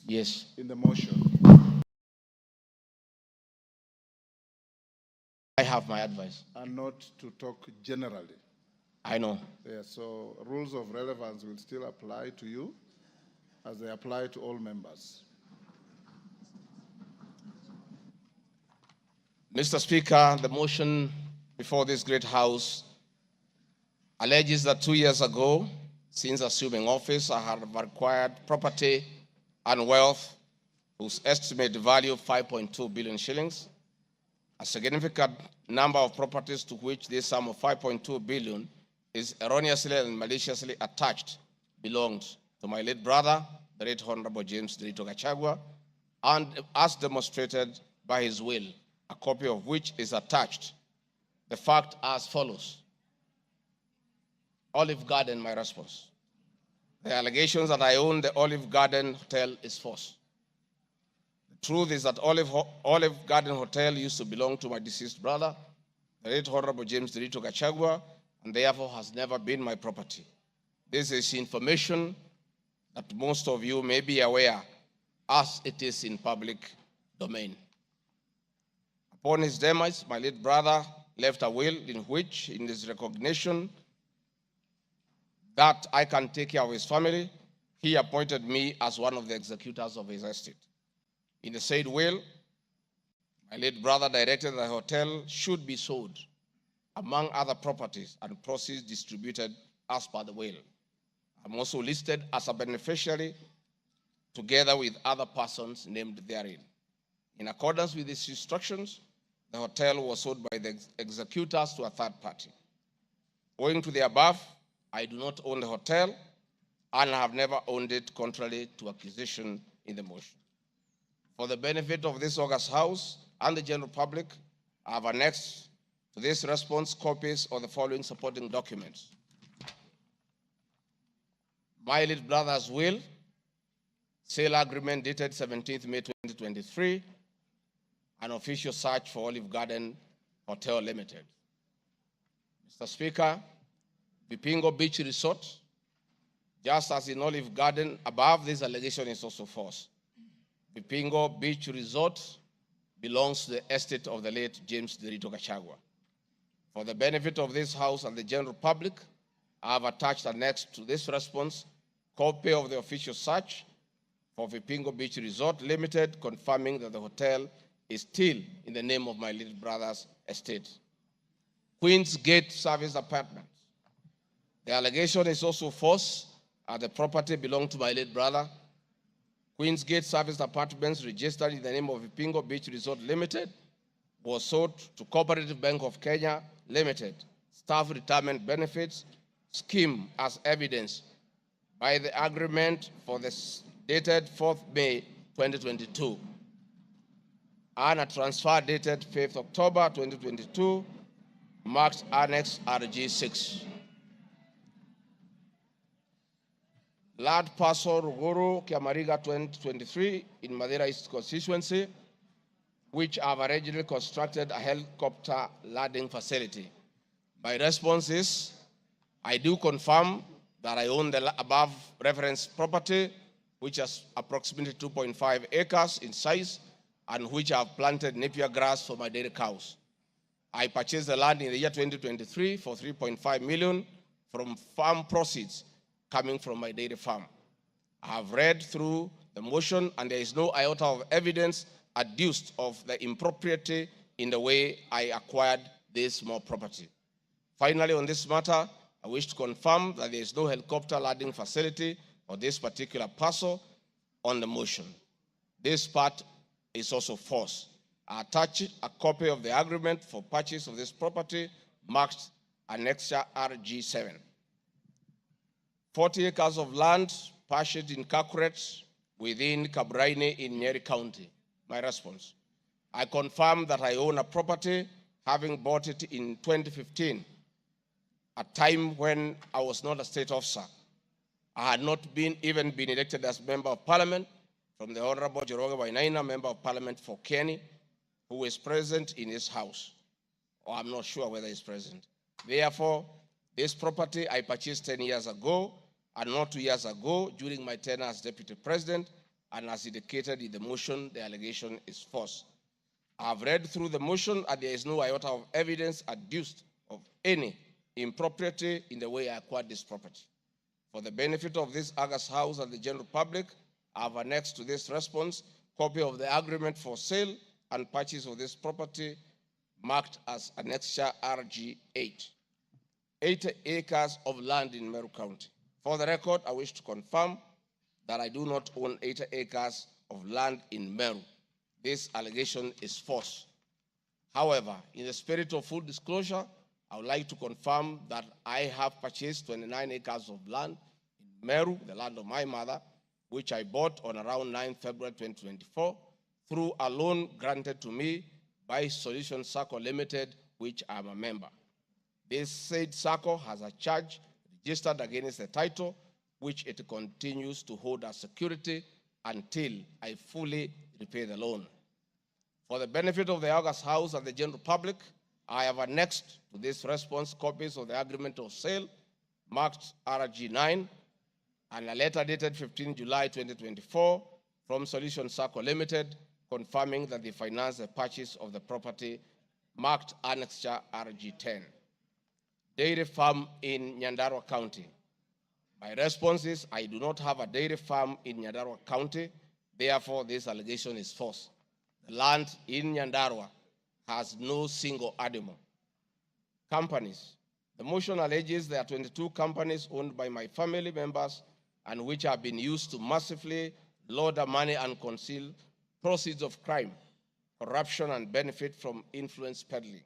Yes. in the motion? I have my advice. And not to talk generally. I know. Yeah, so rules of relevance will still apply to you as they apply to all members. Mr. Speaker, the motion before this great House alleges that 2 years ago, since assuming office, I have acquired property and wealth whose estimated value of 5.2 billion shillings. A significant number of properties to which this sum of 5.2 billion is erroneously and maliciously attached belongs to my late brother, the late Honorable James Derito Gachagua, and as demonstrated by his will, a copy of which is attached. The fact as follows. Olive Garden, my response. The allegations that I own the Olive Garden Hotel is false. The truth is that Olive Garden Hotel used to belong to my deceased brother, the late Honorable James Derito Gachagua, and therefore has never been my property. This is information that most of you may be aware as it is in public domain. Upon his demise, my late brother left a will in which, in his recognition that I can take care of his family, he appointed me as one of the executors of his estate. In the said will, my late brother directed that the hotel should be sold, among other properties and proceeds distributed as per the will. I'm also listed as a beneficiary together with other persons named therein. In accordance with these instructions, the hotel was sold by the executors to a third party. Owing to the above, I do not own the hotel and have never owned it contrary to accusation in the motion. For the benefit of this august House and the general public, I have annexed to this response copies of the following supporting documents. My late brother's will, sale agreement dated 17th May 2023, an official search for Olive Garden Hotel Limited. Mr. Speaker, Vipingo Beach Resort, just as in Olive Garden, above this allegation is also false. Vipingo Beach Resort belongs to the estate of the late James Derito Gachagua. For the benefit of this House and the general public, I have attached annexed to this response copy of the official search for Vipingo Beach Resort Limited, confirming that the hotel is still in the name of my little brother's estate. Queen's Gate Service Apartments. The allegation is also false, as the property belonged to my late brother. Queen's Gate Service Apartments, registered in the name of Vipingo Beach Resort Limited, was sold to Cooperative Bank of Kenya Limited, Staff Retirement Benefits Scheme, as evidenced by the agreement for the dated 4th May 2022 and a transfer dated 5th October 2022, marked Annex RG6. Land parcel Ruguru, Kiamariga 2023 in Madeira East constituency, which have originally constructed a helicopter landing facility. My response is, I do confirm that I own the above referenced property, which is approximately 2.5 acres in size, and which I have planted napier grass for my dairy cows. I purchased the land in the year 2023 for 3.5 million from farm proceeds coming from my dairy farm. I have read through the motion, and there is no iota of evidence adduced of the impropriety in the way I acquired this small property. Finally, on this matter, I wish to confirm that there is no helicopter landing facility for this particular parcel on the motion. This part is also false. I attach a copy of the agreement for purchase of this property marked Annexure RG7. 40 acres of land purchased in Kakuret within Kabraine in Nyeri County. My response, I confirm that I own a property, having bought it in 2015, a time when I was not a state officer. I had not even been elected as Member of Parliament from the Honorable Joroge Wainaina, Member of Parliament for Kenny, who is present in his house, or I'm not sure whether he's present. Therefore, this property I purchased 10 years ago, and not 2 years ago during my tenure as Deputy President, and as indicated in the motion, the allegation is false. I have read through the motion, and there is no iota of evidence adduced of any impropriety in the way I acquired this property. For the benefit of this August House and the general public, I have annexed to this response copy of the agreement for sale and purchase of this property marked as Annexure RG 8. 80 acres of land in Meru County. For the record, I wish to confirm that I do not own 80 acres of land in Meru. This allegation is false. However, in the spirit of full disclosure, I would like to confirm that I have purchased 29 acres of land in Meru, the land of my mother, which I bought on around 9 February 2024 through a loan granted to me by Solution Circle Limited, which I am a member. This said circle has a charge registered against the title, which it continues to hold as security until I fully repay the loan. For the benefit of the August House and the general public, I have annexed to this response copies of the agreement of sale marked RG 9 and a letter dated 15 July 2024 from Solution Circle Limited confirming that they financed the purchase of the property marked Annexure RG 10. Dairy farm in Nyandarua County. My response is I do not have a dairy farm in Nyandarua County, therefore this allegation is false. The land in Nyandarua has no single animal. Companies. The motion alleges there are 22 companies owned by my family members and which have been used to massively launder money and conceal proceeds of crime, corruption, and benefit from influence peddling.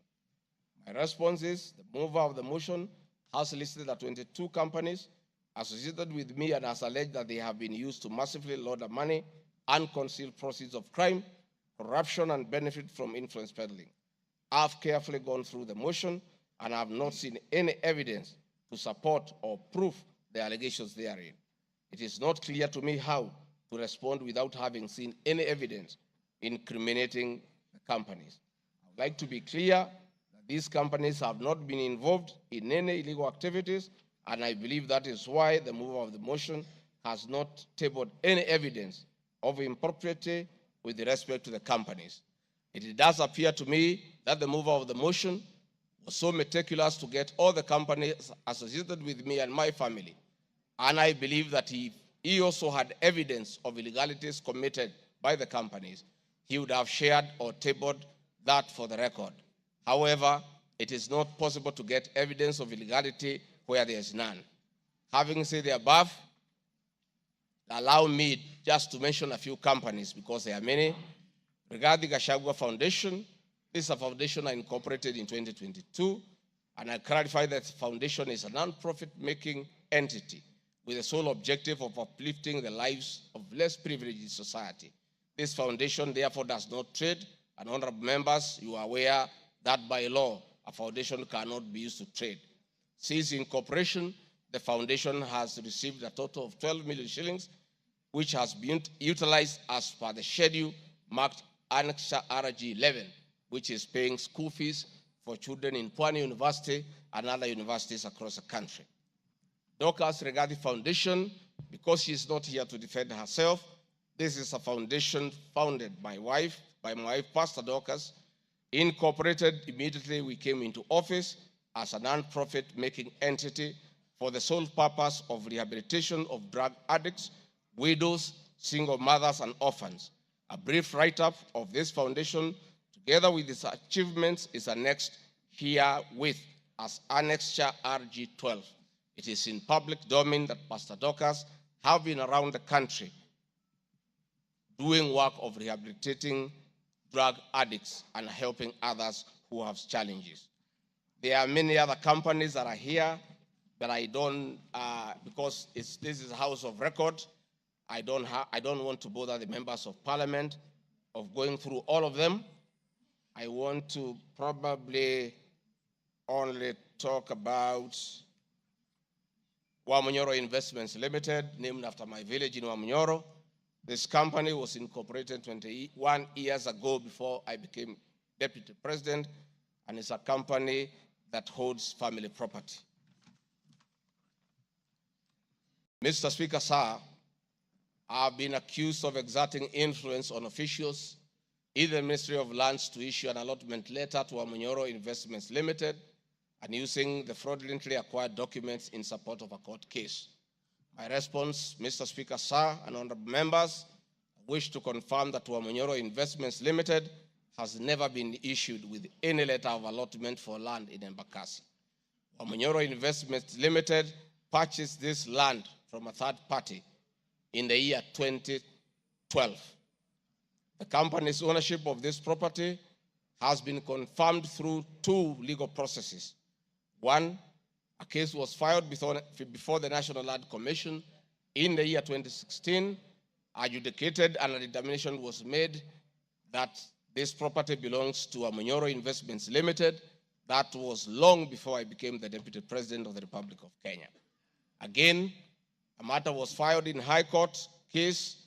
My response is the mover of the motion has listed the 22 companies associated with me and has alleged that they have been used to massively launder money and conceal proceeds of crime, corruption, and benefit from influence peddling. I have carefully gone through the motion and I have not seen any evidence to support or prove the allegations therein. It is not clear to me how to respond without having seen any evidence incriminating the companies. I would like to be clear that these companies have not been involved in any illegal activities, and I believe that is why the mover of the motion has not tabled any evidence of impropriety with respect to the companies. It does appear to me that the mover of the motion was so meticulous to get all the companies associated with me and my family, and I believe that he also had evidence of illegalities committed by the companies, he would have shared or tabled that for the record. However, it is not possible to get evidence of illegality where there is none. Having said the above, allow me just to mention a few companies because there are many. Regarding Gachagua Foundation, this is a foundation I incorporated in 2022, and I clarify that the foundation is a non-profit making entity with the sole objective of uplifting the lives of less privileged in society. This foundation therefore does not trade, and honorable members, you are aware that by law, a foundation cannot be used to trade. Since incorporation, the foundation has received a total of 12 million shillings, which has been utilized as per the schedule marked Annexure RG 11, which is paying school fees for children in Pwani University and other universities across the country. Dorcas Rigathi Foundation, because she is not here to defend herself, this is a foundation founded by my wife, Pastor Dorcas, incorporated immediately we came into office as a non-profit making entity for the sole purpose of rehabilitation of drug addicts, widows, single mothers, and orphans. A brief write-up of this foundation, together with its achievements, is annexed herewith as Annexure RG 12. It is in public domain that Pastor Dorcas have been around the country doing work of rehabilitating drug addicts and helping others who have challenges. There are many other companies that are here, but I don't, because this is a house of record, I don't want to bother the members of parliament of going through all of them. I want to probably only talk about Wamunyoro Investments Limited, named after my village in Wamunyoro. This company was incorporated 21 years ago before I became deputy president, and it's a company that holds family property. Mr. Speaker, sir, have been accused of exerting influence on officials in the Ministry of Lands to issue an allotment letter to Amunyoro Investments Limited and using the fraudulently acquired documents in support of a court case. My response, Mr. Speaker, sir, and honorable members, I wish to confirm that Amunyoro Investments Limited has never been issued with any letter of allotment for land in Embakasi. Amunyoro Investments Limited purchased this land from a third party in the year 2012. The company's ownership of this property has been confirmed through two legal processes. One, a case was filed before the National Land Commission in the year 2016, adjudicated, and a determination was made that this property belongs to Amunyoro Investments Limited. That was long before I became the Deputy President of the Republic of Kenya. Again, a matter was filed in High Court, case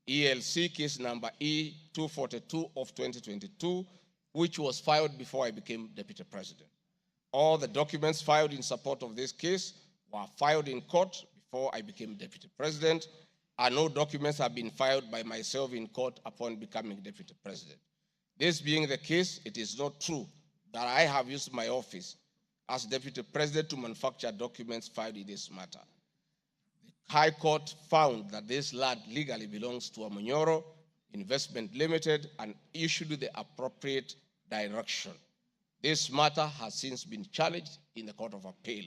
ELC, case number E242 of 2022, which was filed before I became Deputy President. All the documents filed in support of this case were filed in court before I became Deputy President, and no documents have been filed by myself in court upon becoming Deputy President. This being the case, it is not true that I have used my office as Deputy President to manufacture documents filed in this matter. The High Court found that this land legally belongs to Amunyoro Investment Limited and issued the appropriate direction. This matter has since been challenged in the Court of Appeal.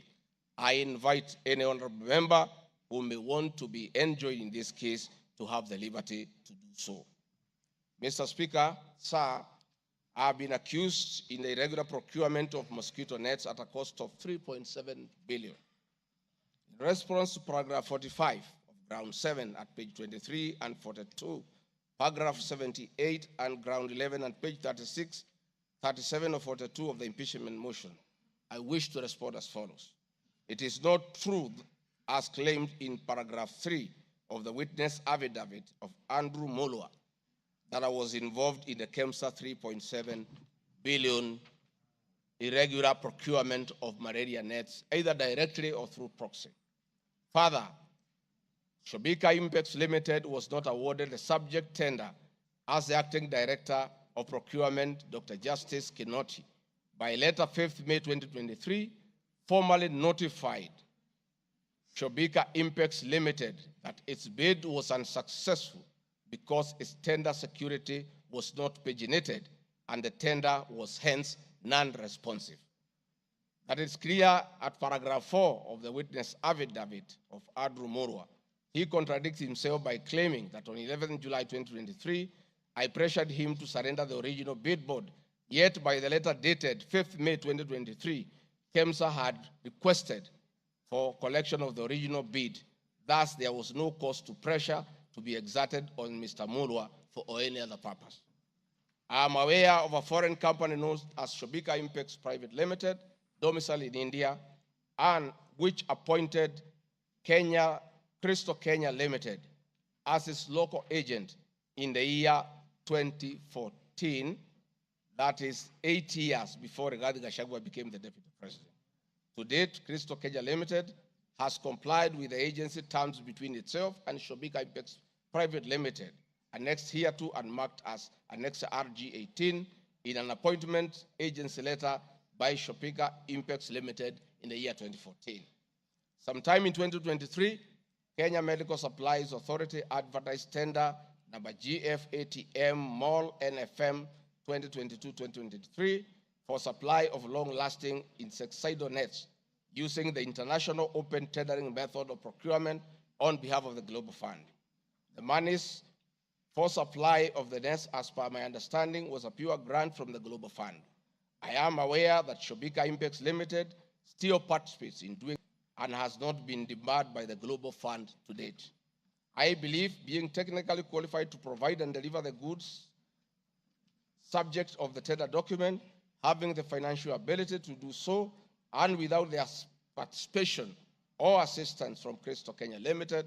I invite any honorable member who may want to be enjoined in this case to have the liberty to do so. Mr. Speaker, sir, I have been accused in the irregular procurement of mosquito nets at a cost of 3.7 billion. In response to paragraph 45 of ground 7 at page 23 and 42, paragraph 78 and ground 11 and page 36, 37 or 42 of the impeachment motion, I wish to respond as follows. It is not true, as claimed in paragraph 3 of the witness affidavit of Andrew Molwa, that I was involved in the KEMSA 3.7 billion irregular procurement of malaria nets, either directly or through proxy. Further, Shobika Impex Limited was not awarded the subject tender as the acting director of procurement, Dr. Justice Kinoti, by letter 5th May 2023, formally notified Shobika Impex Limited that its bid was unsuccessful because its tender security was not paginated and the tender was hence non-responsive. That is clear at paragraph 4 of the witness affidavit of Andrew Morwa. He contradicts himself by claiming that on 11 July 2023, I pressured him to surrender the original bid board, yet by the letter dated 5th May 2023, KEMSA had requested for collection of the original bid. Thus, there was no cause to pressure to be exerted on Mr. Mulwa for any other purpose. I am aware of a foreign company known as Shobika Impex Private Limited, domiciled in India, and which appointed Crystal Kenya Limited as its local agent in the year 2014, that is 8 years before Rigathi Gachagua became the Deputy President. To date, Crystal Kenya Limited has complied with the agency terms between itself and Shobika Impex Private Limited, annexed hereto and marked as Annex RG18 in an appointment agency letter by Shobika Impex Limited in the year 2014. Sometime in 2023, Kenya Medical Supplies Authority advertised tender number GFATM MOL NFM 2022-2023 for supply of long-lasting insecticidal nets using the international open tendering method of procurement on behalf of the Global Fund. The monies for supply of the nets, as per my understanding, was a pure grant from the Global Fund. I am aware that Shobika Impex Limited still participates in doing and has not been debarred by the Global Fund to date. I believe being technically qualified to provide and deliver the goods subject of the tender document, having the financial ability to do so, and without their participation or assistance from Crystal Kenya Limited,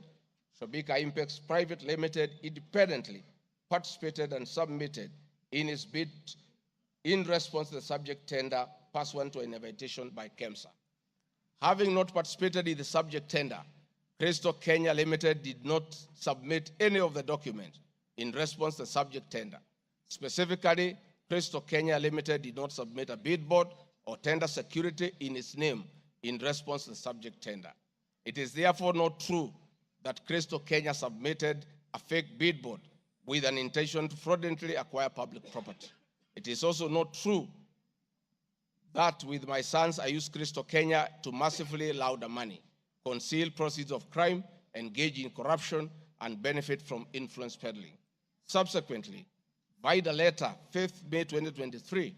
Shobika Impex Private Limited independently participated and submitted in its bid in response to the subject tender pursuant to an invitation by KEMSA. Having not participated in the subject tender, Crystal Kenya Limited did not submit any of the documents in response to the subject tender. Specifically, Crystal Kenya Limited did not submit a bid board or tender security in its name in response to the subject tender. It is therefore not true that Crystal Kenya submitted a fake bid board with an intention to fraudulently acquire public property. It is also not true that with my sons I used Crystal Kenya to massively launder money, conceal proceeds of crime, engage in corruption, and benefit from influence peddling. Subsequently, by the letter 5th May 2023,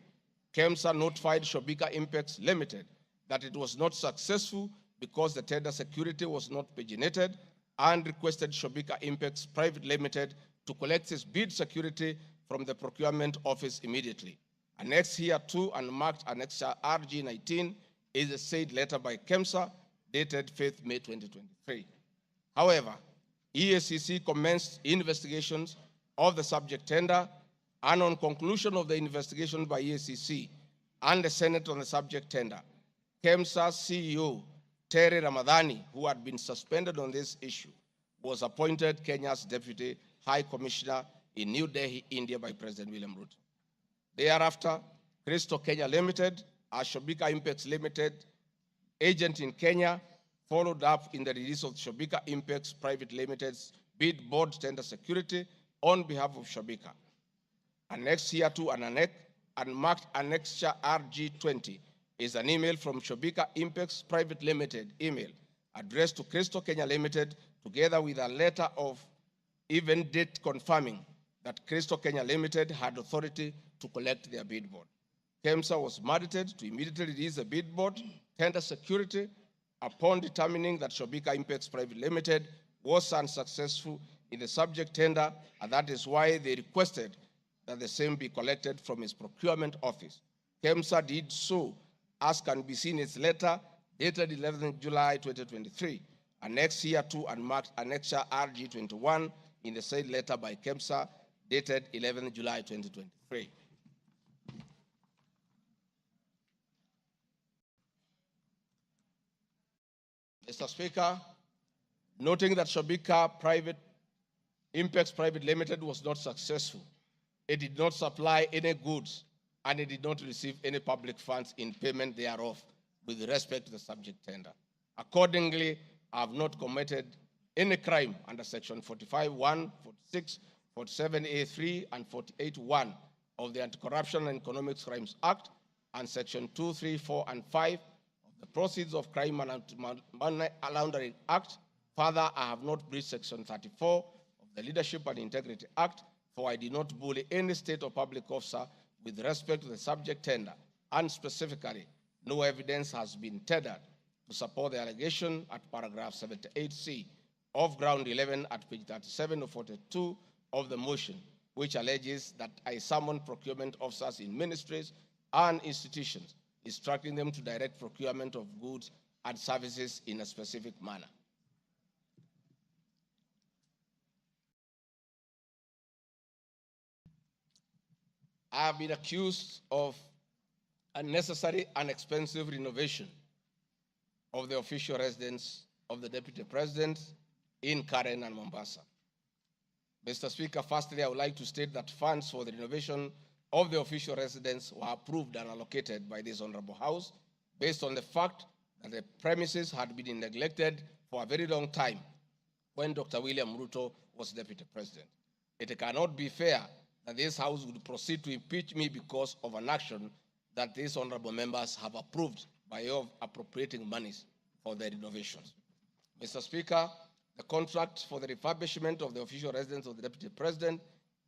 KEMSA notified Shobika Impex Limited that it was not successful because the tender security was not paginated and requested Shobika Impex Private Limited to collect its bid security from the procurement office immediately. Annexed here to and marked Annexure RG19 is a said letter by KEMSA dated 5th May 2023. However, EACC commenced investigations of the subject tender, and on conclusion of the investigation by EACC and the Senate on the subject tender, KEMSA CEO Terry Ramadhani, who had been suspended on this issue, was appointed Kenya's Deputy High Commissioner in New Delhi, India by President William Ruto. Thereafter, Crystal Kenya Limited, a Shobika Impex Limited agent in Kenya, followed up in the release of Shobika Impex Private Limited's bid board tender security on behalf of Shobika. Annexed here to and marked Annexure RG20 is an email from Shobika Impex Private Limited email addressed to Crystal Kenya Limited, together with a letter of even date confirming that Crystal Kenya Limited had authority to collect their bid board. KEMSA was mandated to immediately release the bid board tender security upon determining that Shobika Impex Private Limited was unsuccessful in the subject tender, and that is why they requested that the same be collected from its procurement office. KEMSA did so, as can be seen in its letter dated 11th July 2023, annexed here to and marked Annexure RG21 in the said letter by KEMSA dated 11th July 2023. Mr. Speaker, noting that Shobika Impex Private Limited was not successful, it did not supply any goods and it did not receive any public funds in payment thereof with respect to the subject tender. Accordingly, I have not committed any crime under Section 45(1), 46, 47(a)(3), and 48(1) of the Anti-Corruption and Economic Crimes Act, and Section 2, 3, 4, and 5 of the Proceeds of Crime and Money Laundering Act. Further, I have not breached Section 34 of the Leadership and Integrity Act, for I did not bully any state or public officer with respect to the subject tender, and specifically, no evidence has been tendered to support the allegation at paragraph 78C of ground 11 at page 37 or 42 of the motion, which alleges that I summoned procurement officers in ministries and institutions, instructing them to direct procurement of goods and services in a specific manner. I have been accused of unnecessary and expensive renovation of the official residence of the Deputy President in Karen and Mombasa. Mr. Speaker, firstly, I would like to state that funds for the renovation of the official residence were approved and allocated by this Honorable House based on the fact that the premises had been neglected for a very long time when Dr. William Ruto was Deputy President. It cannot be fair that this House would proceed to impeach me because of an action that these honorable members have approved by way of appropriating monies for the renovations. Mr. Speaker, the contract for the refurbishment of the official residence of the Deputy President,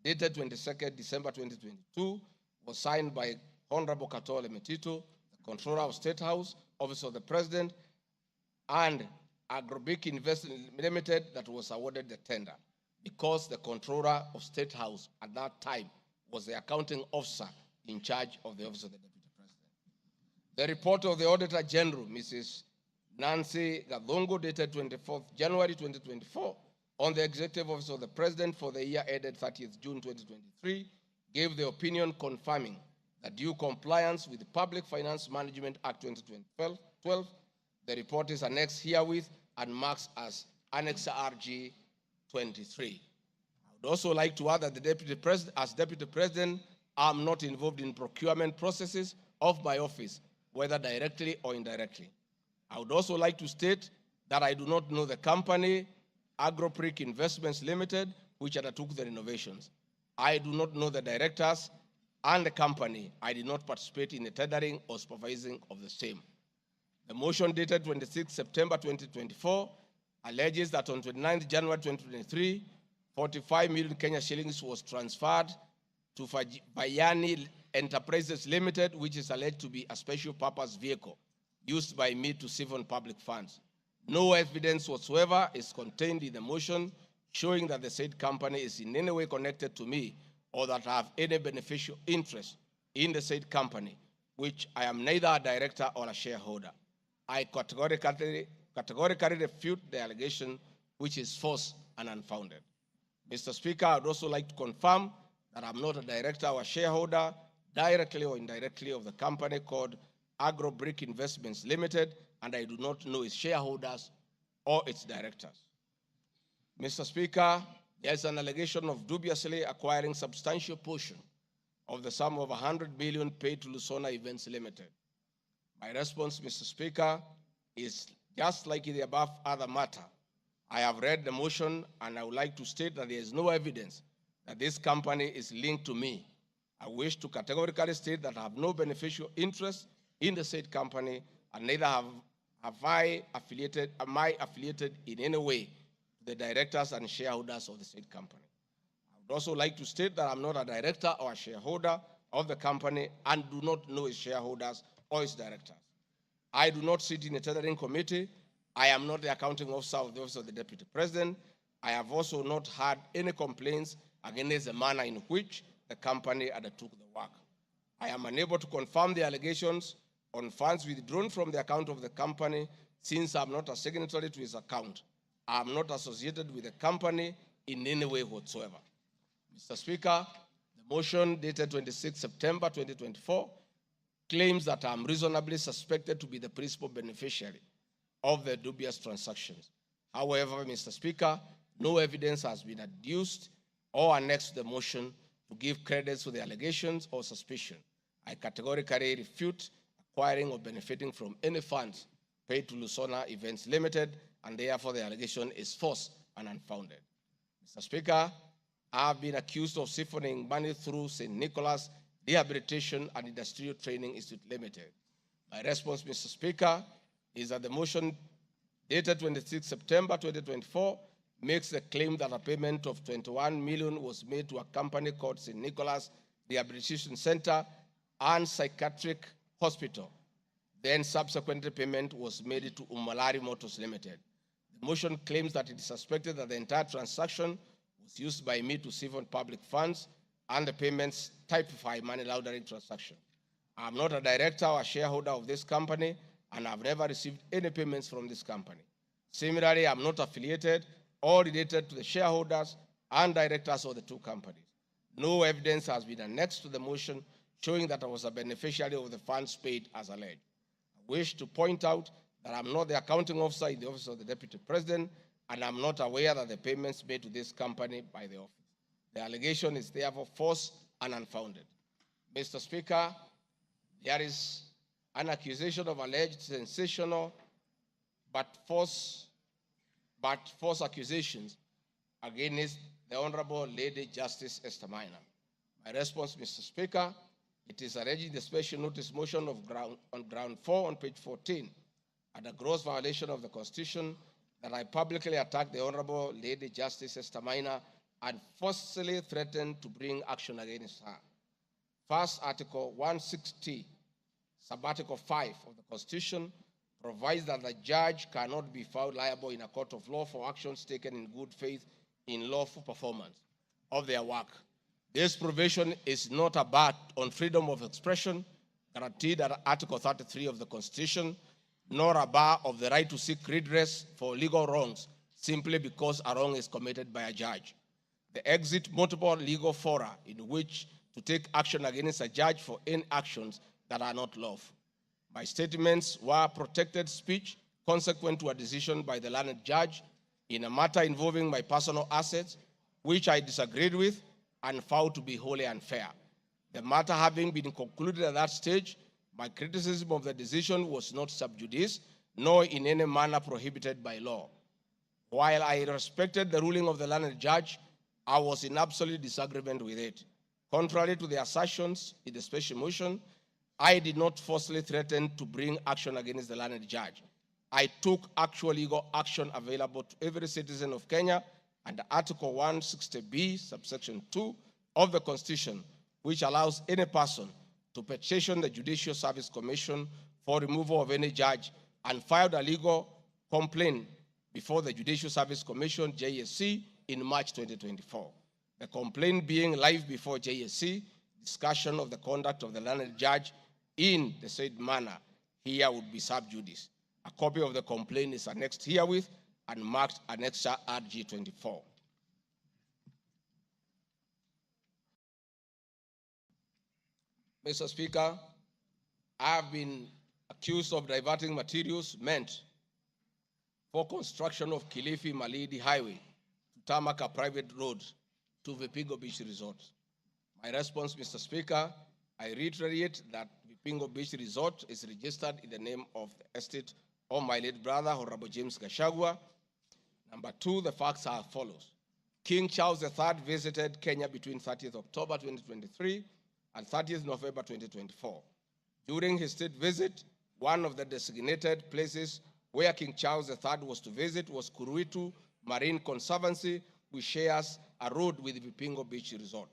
dated 22nd December 2022, was signed by Honorable Katole Metito, the Controller of State House, Office of the President, and Agrobic Investment Limited that was awarded the tender, because the Controller of State House at that time was the accounting officer in charge of the Office of the Deputy President. The report of the Auditor General, Mrs. Nancy Gadongo, dated 24th January 2024, on the Executive Office of the President for the year ended 30th June 2023, gave the opinion confirming that due compliance with the Public Finance Management Act 2012, the report is annexed herewith and marks as Annex RG 23. I would also like to add that the Deputy President, as Deputy President, I'm not involved in procurement processes of my office, whether directly or indirectly. I would also like to state that I do not know the company, AgroPric Investments Limited, which undertook the renovations. I do not know the directors and the company. I did not participate in the tendering or supervising of the same. The motion dated 26 September 2024 alleges that on 29 January 2023, 45 million Kenya shillings was transferred to Bayani Enterprises Limited, which is alleged to be a special purpose vehicle used by me to siphon public funds. No evidence whatsoever is contained in the motion showing that the said company is in any way connected to me or that I have any beneficial interest in the said company, which I am neither a director or a shareholder. I categorically refute the allegation, which is false and unfounded. Mr. Speaker, I would also like to confirm that I'm not a director or a shareholder, directly or indirectly, of the company called AgroPric Investments Limited, and I do not know its shareholders or its directors. Mr. Speaker, there is an allegation of dubiously acquiring substantial portion of the sum of 100 million paid to Lusona Events Limited. My response, Mr. Speaker, is just like in the above other matter. I have read the motion, and I would like to state that there is no evidence that this company is linked to me. I wish to categorically state that I have no beneficial interest in the said company, and neither am I affiliated in any way to the directors and shareholders of the said company. I would also like to state that I'm not a director or a shareholder of the company and do not know its shareholders or its directors. I do not sit in a tendering committee. I am not the accounting officer of the Office of the Deputy President. I have also not had any complaints against the manner in which the company undertook the work. I am unable to confirm the allegations on funds withdrawn from the account of the company since I'm not a signatory to its account. I am not associated with the company in any way whatsoever. Mr. Speaker, the motion dated 26 September 2024 claims that I am reasonably suspected to be the principal beneficiary of the dubious transactions. However, Mr. Speaker, no evidence has been adduced or annexed to the motion to give credit to the allegations or suspicion. I categorically refute acquiring or benefiting from any funds paid to Lusona Events Limited, and therefore the allegation is false and unfounded. Mr. Speaker, I have been accused of siphoning money through St. Nicholas Rehabilitation and Industrial Training Institute Limited. My response, Mr. Speaker, is that the motion dated 26 September 2024 makes the claim that a payment of 21 million was made to a company called St. Nicholas Rehabilitation Center and Psychiatric Hospital. Then subsequently payment was made to Umalari Motors Limited. The motion claims that it is suspected that the entire transaction was used by me to siphon public funds and the payments typify money laundering transaction. I am not a director or a shareholder of this company, and I've never received any payments from this company. Similarly, I'm not affiliated or related to the shareholders and directors of the two companies. No evidence has been annexed to the motion showing that I was a beneficiary of the funds paid as alleged. I wish to point out that I'm not the accounting officer in the Office of the Deputy President, and I'm not aware that the payments made to this company by the office. The allegation is therefore false and unfounded. Mr. Speaker, there is an accusation of alleged sensational but false accusations against the Honorable Lady Justice Esther Minor. My response, Mr. Speaker, it is alleged in the special notice motion on ground 4 on page 14 at a gross violation of the Constitution that I publicly attacked the Honorable Lady Justice Esther Minor and forcefully threatened to bring action against her. First, Article 160, Subarticle 5 of the Constitution provides that the judge cannot be found liable in a court of law for actions taken in good faith in lawful performance of their work. This provision is not a bar on freedom of expression guaranteed under Article 33 of the Constitution, nor a bar of the right to seek redress for legal wrongs simply because a wrong is committed by a judge. They exit multiple legal fora in which to take action against a judge for any actions that are not lawful. My statements were protected speech consequent to a decision by the learned judge in a matter involving my personal assets, which I disagreed with and found to be wholly unfair. The matter having been concluded at that stage, my criticism of the decision was not sub judice, nor in any manner prohibited by law. While I respected the ruling of the learned judge, I was in absolute disagreement with it. Contrary to the assertions in the special motion, I did not falsely threaten to bring action against the learned judge. I took actual legal action available to every citizen of Kenya under Article 160B, subsection 2 of the Constitution, which allows any person to petition the Judicial Service Commission for removal of any judge and filed a legal complaint before the Judicial Service Commission, JSC, in March 2024. The complaint being live before JSC, discussion of the conduct of the learned judge in the said manner here would be sub judice. A copy of the complaint is annexed herewith and marked Annexure RG 24. Mr. Speaker, I have been accused of diverting materials meant for construction of Kilifi Malindi Highway to tarmac a private road to Vipingo Beach Resort. My response, Mr. Speaker, I reiterate that Vipingo Beach Resort is registered in the name of the estate of my late brother, Honorable James Gachagua. Number two, the facts are as follows. King Charles III visited Kenya between 30th October 2023 and 30th November 2024. During his state visit, one of the designated places where King Charles III was to visit was Kuruitu Marine Conservancy, which shares a road with Vipingo Beach Resort.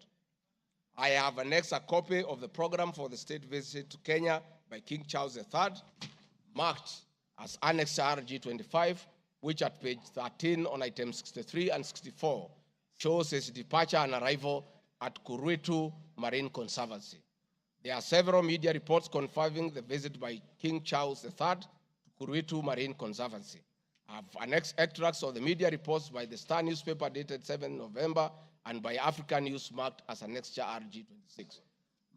I have annexed a copy of the program for the state visit to Kenya by King Charles III, marked as Annex RG 25, which at page 13 on items 63 and 64 shows his departure and arrival at Kuruitu Marine Conservancy. There are several media reports confirming the visit by King Charles III to Kuruitu Marine Conservancy. I have annexed extracts of the media reports by the Star newspaper dated 7 November and by African News marked as Annexure RG 26.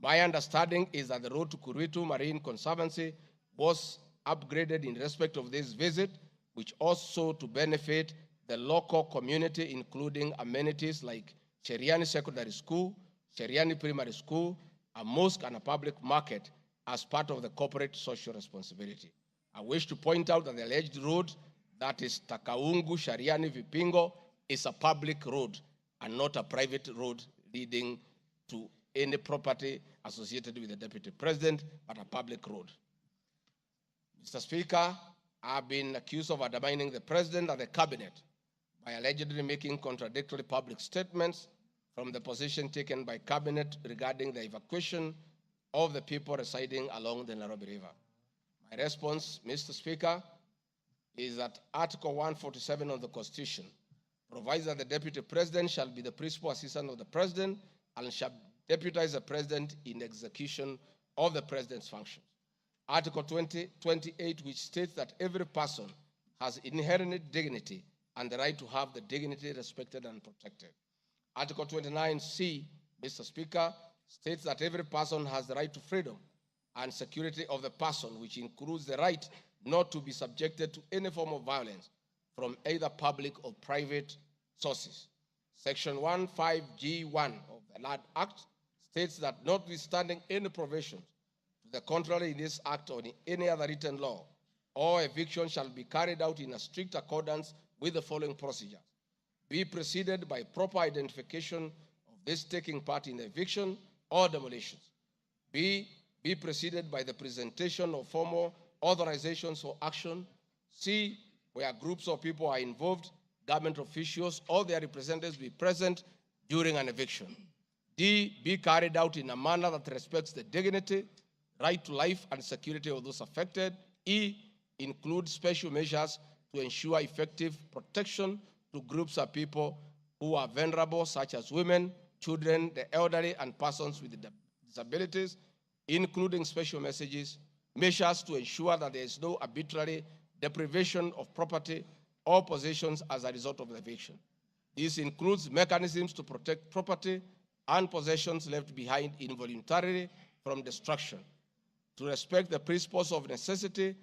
My understanding is that the road to Kuruitu Marine Conservancy was upgraded in respect of this visit, which also to benefit the local community, including amenities like Cheriani Secondary School, Cheriani Primary School, a mosque, and a public market as part of the corporate social responsibility. I wish to point out that the alleged road, that is Takaungu Shariani Vipingo, is a public road and not a private road leading to any property associated with the Deputy President, but a public road. Mr. Speaker, I have been accused of undermining the President and the Cabinet by allegedly making contradictory public statements from the position taken by Cabinet regarding the evacuation of the people residing along the Nairobi River. My response, Mr. Speaker, is that Article 147 of the Constitution provides that the Deputy President shall be the principal assistant of the President and shall deputize the President in execution of the President's functions. Article 28, which states that every person has inherent dignity and the right to have the dignity respected and protected. Article 29C, Mr. Speaker, states that every person has the right to freedom and security of the person, which includes the right not to be subjected to any form of violence from either public or private sources. Section 15G1 of the Land Act states that notwithstanding any provisions to the contrary in this act or in any other written law, all eviction shall be carried out in a strict accordance with the following procedures. Be preceded by proper identification of this taking part in the eviction or demolitions. Be preceded by the presentation of formal authorizations for action. C, where groups of people are involved, government officials or their representatives be present during an eviction. D, be carried out in a manner that respects the dignity, right to life and security of those affected. E, include special measures to ensure effective protection to groups of people who are vulnerable, such as women, children, the elderly, and persons with disabilities, including special measures to ensure that there is no arbitrary deprivation of property or possessions as a result of the eviction. This includes mechanisms to protect property and possessions left behind involuntarily from destruction, to respect the principles of necessity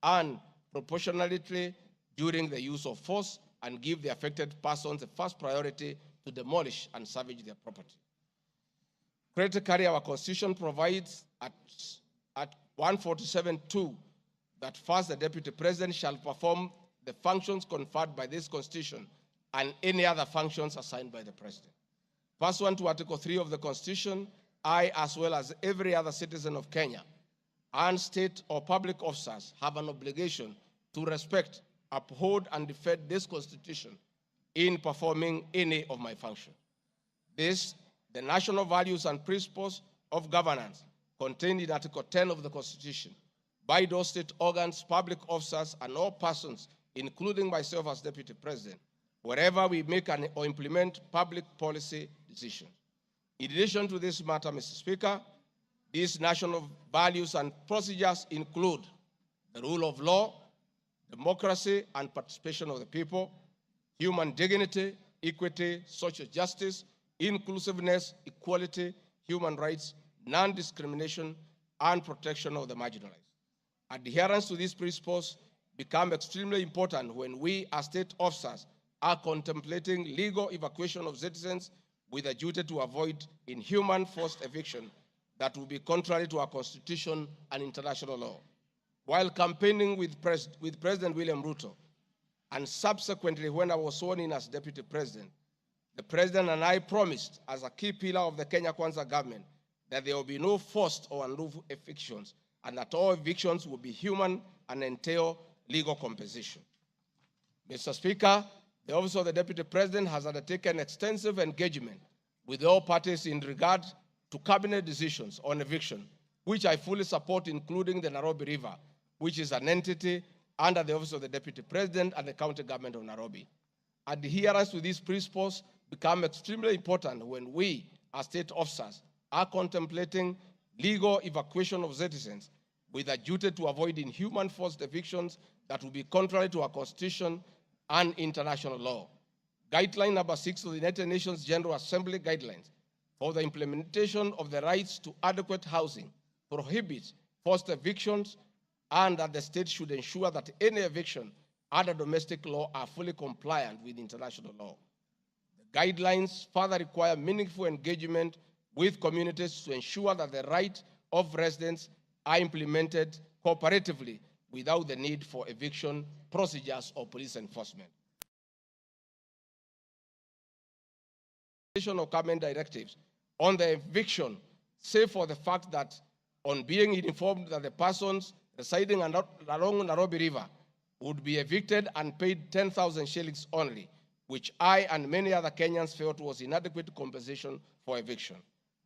and proportionality during the use of force, and give the affected persons the first priority to demolish and salvage their property. Critically, our Constitution provides at 147(2) that first the Deputy President shall perform the functions conferred by this Constitution and any other functions assigned by the President. Pursuant to Article 3 of the Constitution, I, as well as every other citizen of Kenya, and state or public officers have an obligation to respect, uphold, and defend this Constitution in performing any of my functions. This, the national values and principles of governance contained in Article 10 of the Constitution, by those state organs, public officers, and all persons, including myself as Deputy President, wherever we make or implement public policy decisions. In addition to this matter, Mr. Speaker, these national values and procedures include the rule of law, democracy and participation of the people, human dignity, equity, social justice, inclusiveness, equality, human rights, non-discrimination, and protection of the marginalized. Adherence to these principles become extremely important when we, as state officers, are contemplating legal evacuation of citizens with a duty to avoid inhuman forced eviction that will be contrary to our Constitution and international law. While campaigning with President William Ruto, and subsequently when I was sworn in as Deputy President, the President and I promised, as a key pillar of the Kenya Kwanza government, that there will be no forced or unlawful evictions, and that all evictions will be human and entail legal compensation. Mr. Speaker, the Office of the Deputy President has undertaken extensive engagement with all parties in regard to cabinet decisions on eviction, which I fully support, including the Nairobi River, which is an entity under the Office of the Deputy President and the County Government of Nairobi. Adherence to these principles become extremely important when we, as state officers, are contemplating legal evacuation of citizens with a duty to avoid inhuman forced evictions that will be contrary to our Constitution and international law. Guideline number 6 of the United Nations General Assembly Guidelines for the implementation of the rights to adequate housing prohibits forced evictions, and that the state should ensure that any eviction under domestic law are fully compliant with international law. The guidelines further require meaningful engagement with communities to ensure that the rights of residents are implemented cooperatively without the need for eviction procedures or police enforcement. Of government directives on the eviction, save for the fact that on being informed that the persons residing along Nairobi River would be evicted and paid 10,000 shillings only, which I and many other Kenyans felt was inadequate compensation for eviction.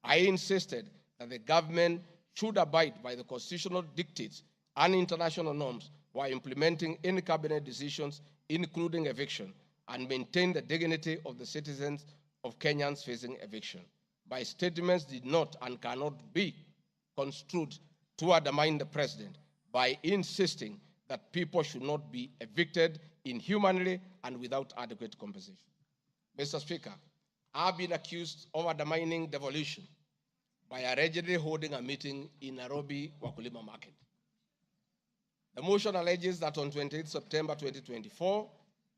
I insisted that the government should abide by the constitutional dictates and international norms while implementing any cabinet decisions, including eviction, and maintain the dignity of the citizens of Kenyans facing eviction. My statements did not and cannot be construed to undermine the president by insisting that people should not be evicted inhumanly and without adequate compensation. Mr. Speaker, I've been accused of undermining devolution by allegedly holding a meeting in Nairobi Wakulima Market. The motion alleges that on 28 September 2024,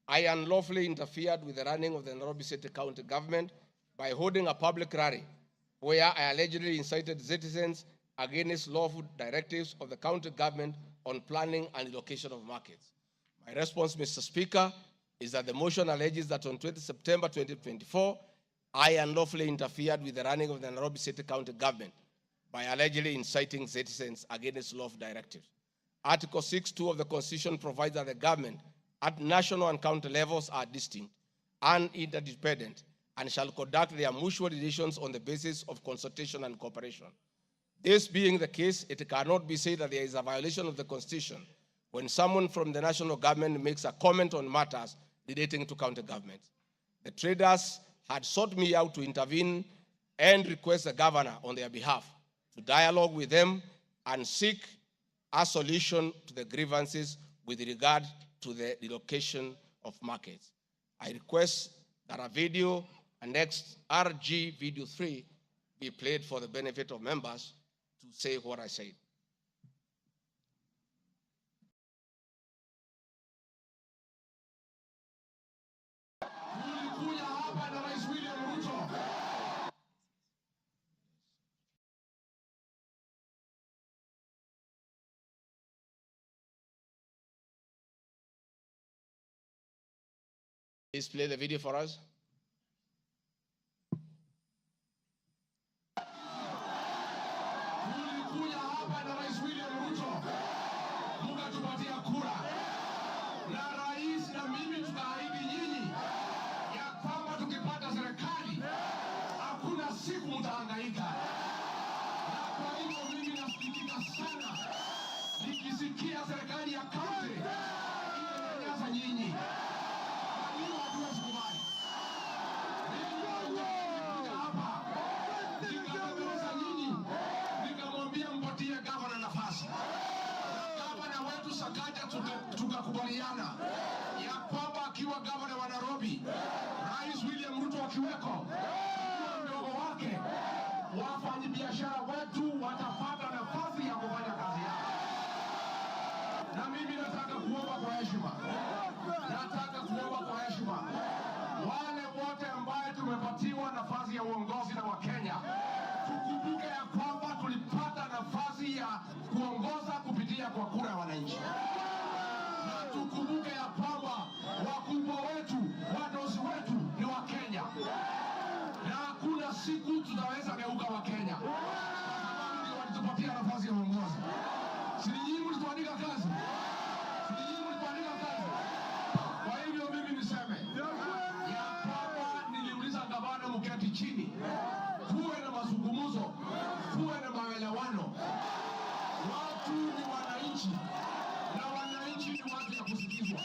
I unlawfully interfered with the running of the Nairobi City County government by holding a public rally where I allegedly incited citizens against lawful directives of the county government on planning and allocation of markets. My response, Mr. Speaker, is that the motion alleges that on 20 September 2024, I unlawfully interfered with the running of the Nairobi City County government by allegedly inciting citizens against lawful directives. Article 6(2) of the Constitution provides that the government at national and county levels are distinct and interdependent and shall conduct their mutual relations on the basis of consultation and cooperation. This being the case, it cannot be said that there is a violation of the Constitution when someone from the national government makes a comment on matters relating to county governments. The traders had sought me out to intervene and request the governor on their behalf to dialogue with them and seek a solution to the grievances with regard to the relocation of markets. I request that a video, next RG video 3, be played for the benefit of members to say what I said. Please play the video for us. Tulikuja hapa na Rais William Ruto, mkatupatia kura, na rais na mimi tukaahidi nyinyi ya kwamba tukipata serikali hakuna siku mtahangaika. Na kwa hivyo mimi nasikitika sana nikisikia serikali ya kaunti inanyanyasa nyinyi. Kwa hiyo hatuwezi kubali. Mimi nilikuja hapa nikazungumza nyinyi, nikamwambia mpatie gavana nafasi. Gavana wetu Sakaja tukakubaliana ya kwamba akiwa gavana wa Nairobi, Rais William Ruto akiweko, mdogo wake, wafanyabiashara wetu watapata nafasi ya kufanya kazi yao. Na mimi nataka kuomba kwa heshima, wale wote ambaye tumepatiwa nafasi ya uongozi na Wakenya, tukumbuke ya kwamba tulipata nafasi ya kuongoza kupitia kwa kura ya wananchi. Na tukumbuke ya kwamba wakubwa wetu, wadosi wetu ni Wakenya. Na hakuna siku tutaweza geuka Wakenya, kwa sababu ndio walitupatia nafasi ya uongozi. Si nyinyi mlituandika kazi? Kwa hivyo mimi niseme ya kwamba niliuliza gavana mketi chini, kuwe na mazungumzo, kuwe na maelewano. Watu ni wananchi na wananchi ni watu ya kusikizwa.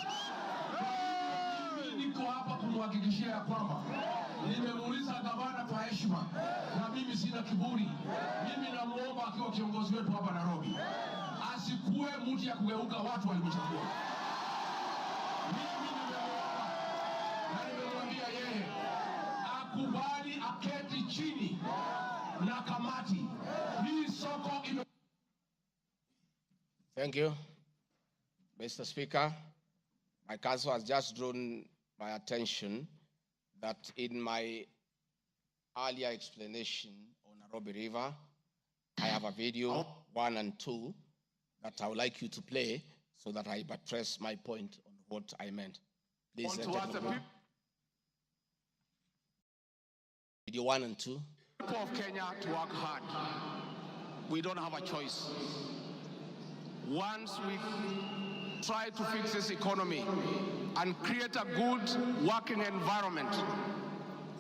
Mimi niko hapa kumhakikishia ya kwamba nimemuuliza gavana kwa heshima, na mimi sina kiburi. Mimi namuomba akiwa kiongozi wetu hapa Nairobi, asikuwe mtu ya kugeuka watu walimchagua. Mimi nimemuomba na nimemwambia yeye akubali aketi chini na kamati hii soko ime. Thank you, Mr. Speaker. My counsel has just drawn my attention that in my earlier explanation on Nairobi River, I have a video 1 and 2 that I would like you to play so that I buttress my point on what I meant. Please, video 1 and 2. People of Kenya to work hard. We don't have a choice. Once we try to fix this economy and create a good working environment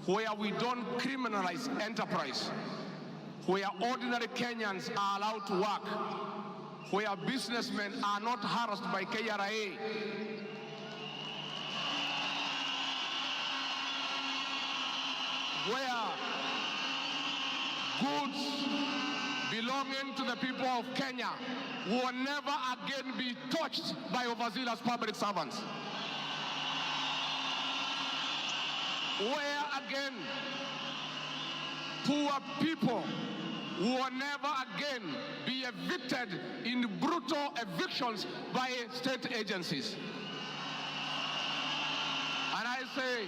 where we don't criminalize enterprise, where ordinary Kenyans are allowed to work, where businessmen are not harassed by KRA, where goods belonging to the people of Kenya will never again be touched by overzealous public servants. Where again poor people will never again be evicted in brutal evictions by state agencies. And I say,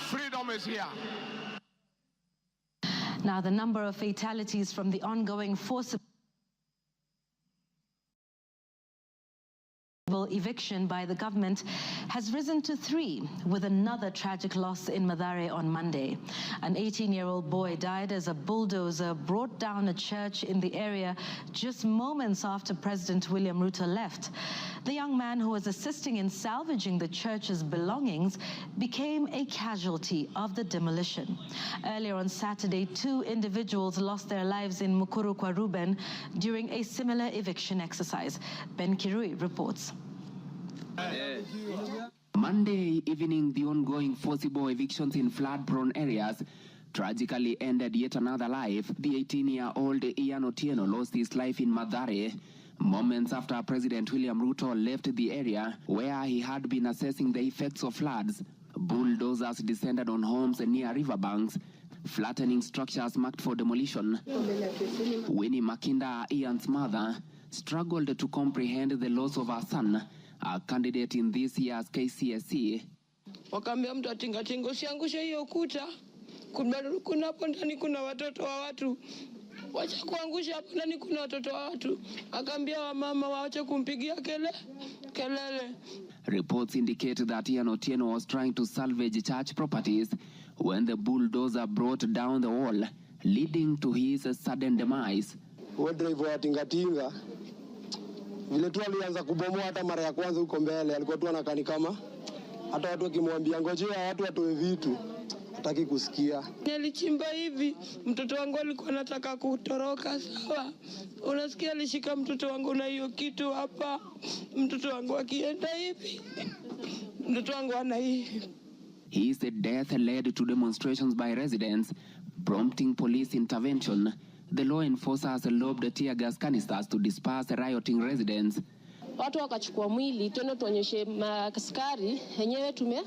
freedom is here. Now, the number of fatalities from the ongoing forcible eviction by the government has risen to 3, with another tragic loss in Mathare on Monday. An 18-year-old boy died as a bulldozer brought down a church in the area just moments after President William Ruto left. The young man who was assisting in salvaging the church's belongings became a casualty of the demolition. Earlier on Saturday, 2 individuals lost their lives in Mukuru kwa Ruben during a similar eviction exercise. Ben Kirui reports. Monday evening, the ongoing forcible evictions in flood-prone areas tragically ended yet another life. The 18-year-old Ian Otieno lost his life in Mathare moments after President William Ruto left the area where he had been assessing the effects of floods. Bulldozers descended on homes near riverbanks, flattening structures marked for demolition. Winnie Makinda, Ian's mother, struggled to comprehend the loss of her son, a candidate in this year's KCSE. Wakaambia mtu atingatinga usiangushe hiyo kuta. Kuna hapo ndani kuna watoto wa watu wacha kuangusha hapo ndani kuna watoto wa watu. Akaambia wamama waache kumpigia kelele. Reports indicate that Ian Otieno was trying to salvage church properties when the bulldozer brought down the wall, leading to his sudden demise. Driver wa tingatinga vile tu alianza kubomoa hata mara ya kwanza huko mbele, alikuwa tu anakani kama hata watu wakimwambia ngojea watu watoe vitu hataki kusikia. Nilichimba hivi, mtoto wangu alikuwa anataka kutoroka, sawa. Unasikia alishika mtoto wangu na hiyo kitu hapa. Mtoto wangu akienda hivi, mtoto wangu ana hivi. His death led to demonstrations by residents, prompting police intervention. The law enforcers lobbed tear gas canisters to disperse rioting residents. Watu wakachukua mwili tena tuonyeshe maskari yenyewe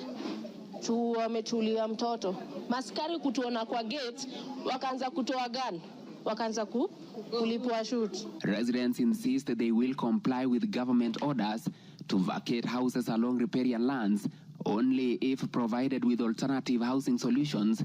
wametulia mtoto. Maskari kutuona kwa gate wakaanza kutoa gun, wakaanza kulipua shoot. Residents insist they will comply with government orders to vacate houses along riparian lands only if provided with alternative housing solutions.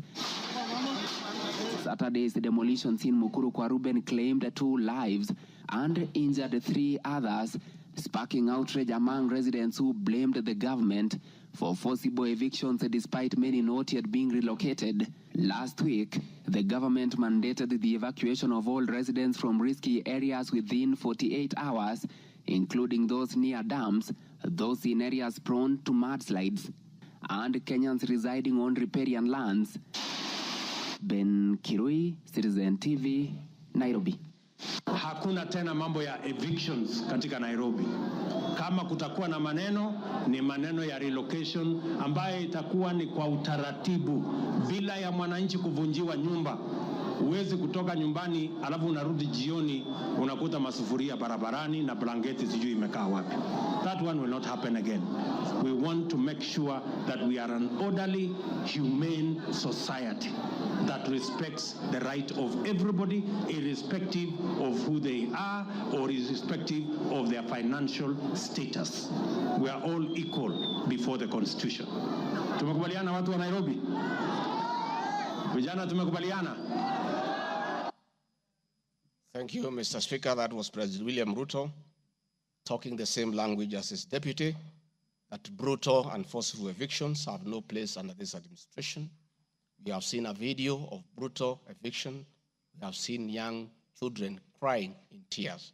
Saturday's demolitions in Mukuru kwa Ruben claimed 2 lives and injured 3 others, sparking outrage among residents who blamed the government for forcible evictions despite many not yet being relocated. Last week, the government mandated the evacuation of all residents from risky areas within 48 hours, including those near dams, those in areas prone to mudslides, and Kenyans residing on riparian lands. Ben Kirui, Citizen TV, Nairobi. Hakuna tena mambo ya evictions katika Nairobi. Kama kutakuwa na maneno, ni maneno ya relocation ambayo itakuwa ni kwa utaratibu bila ya mwananchi kuvunjiwa nyumba. Uwezi kutoka nyumbani alafu unarudi jioni unakuta masufuria barabarani na blanketi sijui imekaa wapi. That one will not happen again. We want to make sure that we are an orderly, humane society that respects the right of everybody, irrespective of who they are or irrespective of their financial status. We are all equal before the Constitution. Tumekubaliana watu wa Nairobi? Vijana tumekubaliana? Thank you, Mr. Speaker. That was President William Ruto talking the same language as his deputy, that brutal and forceful evictions have no place under this administration. We have seen a video of brutal eviction. We have seen young children crying in tears.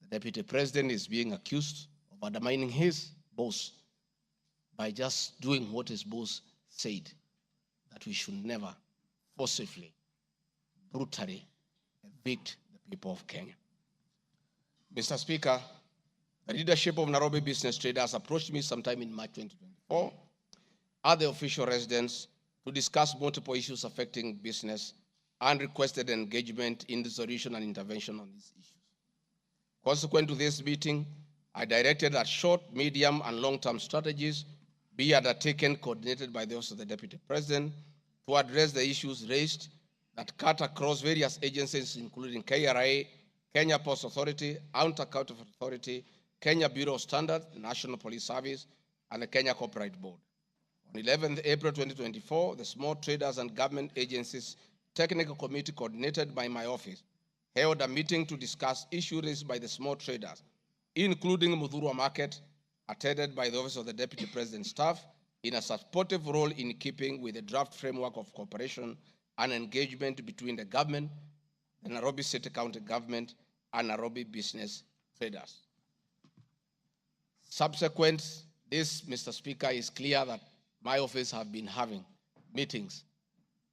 The deputy president is being accused of undermining his boss by just doing what his boss said, that we should never forcibly, brutally evict the people of Kenya. Mr. Speaker, the leadership of Nairobi business traders approached me sometime in March 2024 at the official residence to discuss multiple issues affecting business and requested engagement in the solution and intervention on these issues. Consequent to this meeting, I directed that short, medium, and long-term strategies be undertaken, coordinated by the Office of the Deputy President, to address the issues raised that cut across various agencies, including KRA, Kenya Post Authority, Anti-Counterfeit Authority, Kenya Bureau of Standards, National Police Service, and the Kenya Copyright Board. On 11th April 2024, the Small Traders and Government Agencies Technical Committee, coordinated by my office, held a meeting to discuss issues raised by the small traders, including Muthurwa Market, attended by the Office of the Deputy President staff, in a supportive role in keeping with the draft framework of cooperation and engagement between the government, the Nairobi City County government, and Nairobi business traders. Subsequent this, Mr. Speaker, is clear that my office have been having meetings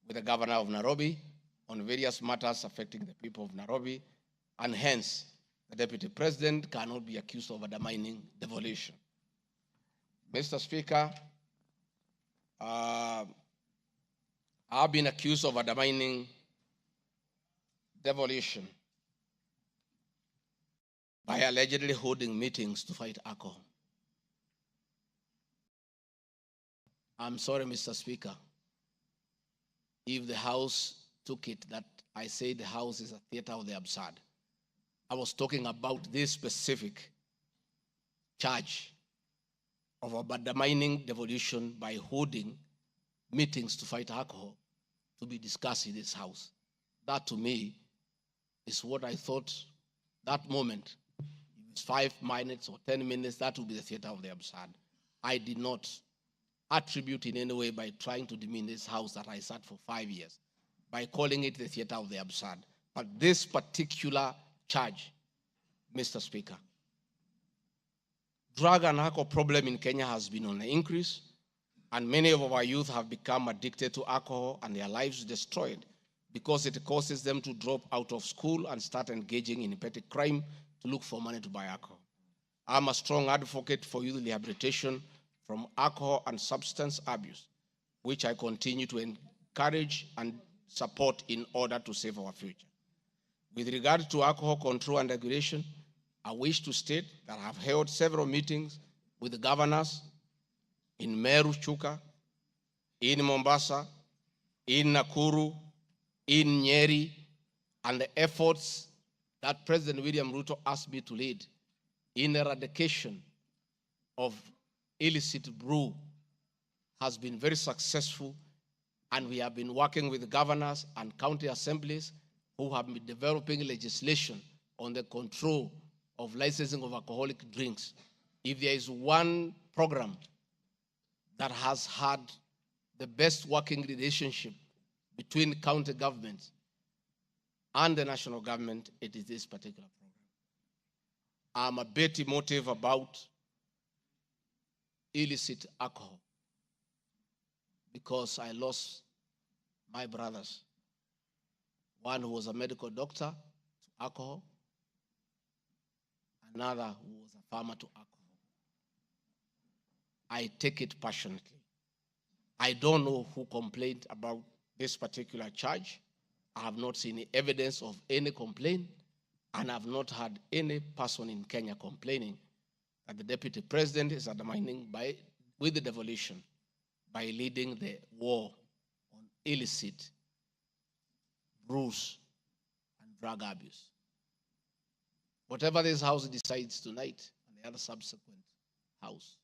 with the governor of Nairobi on various matters affecting the people of Nairobi, and hence the Deputy President cannot be accused of undermining devolution. Mr. Speaker, I've been accused of undermining devolution by allegedly holding meetings to fight alcohol. I'm sorry, Mr. Speaker, if the House took it that I say the House is a theater of the absurd. I was talking about this specific charge of undermining devolution by holding meetings to fight alcohol to be discussed in this House. That, to me, is what I thought that moment. If it's 5 minutes or 10 minutes, that would be the theater of the absurd. I did not attribute in any way by trying to demean this house that I sat for 5 years, by calling it the theater of the absurd. But this particular charge, Mr. Speaker, drug and alcohol problem in Kenya has been on the increase, and many of our youth have become addicted to alcohol and their lives destroyed because it causes them to drop out of school and start engaging in petty crime to look for money to buy alcohol. I'm a strong advocate for youth rehabilitation from alcohol and substance abuse, which I continue to encourage and support in order to save our future. With regard to alcohol control and regulation, I wish to state that I have held several meetings with the governors in Meru, Chuka, in Mombasa, in Nakuru, in Nyeri, and the efforts that President William Ruto asked me to lead in eradication of illicit brew has been very successful, and we have been working with governors and county assemblies who have been developing legislation on the control of licensing of alcoholic drinks. If there is one program that has had the best working relationship between county governments and the national government, it is this particular program. I'm a bit emotive about illicit alcohol because I lost my brothers. One who was a medical doctor to alcohol, another who was a farmer to alcohol. I take it passionately. I don't know who complained about this particular charge. I have not seen any evidence of any complaint, and I have not had any person in Kenya complaining that the deputy president is undermining with the devolution by leading the war on illicit brews and drug abuse. Whatever this house decides tonight and the other subsequent house,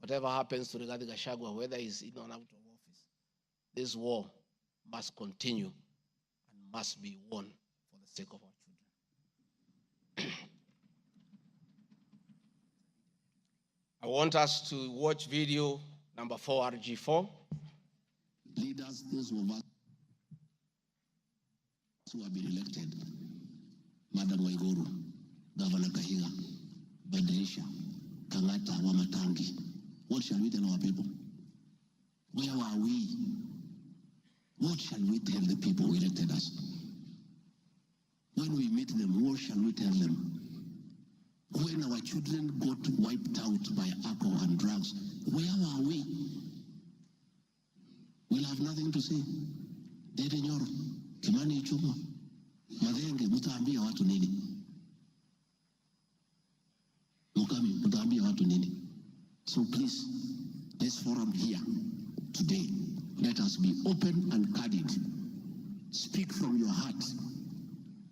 whatever happens to Rigathi Gachagua, whether he's in or out of office, this war must continue and must be won for the sake of our children. I want us to watch video number 4, RG4. Leaders, those of us who have been elected, Madam Waiguru, Governor Kahiga, Badirisha, Kangata, Wamatangi, what shall we tell our people? Where are we? What shall we tell the people who elected us? When we meet them, what shall we tell them? When our children got wiped out by alcohol and drugs, where are we? We'll have nothing to say. Dede Nyoro, Kimani Ichung'wa, Madenge, mutaambia watu nini? Mukami, mutaambia watu nini? So please, this forum here today, let us be open and candid. Speak from your heart.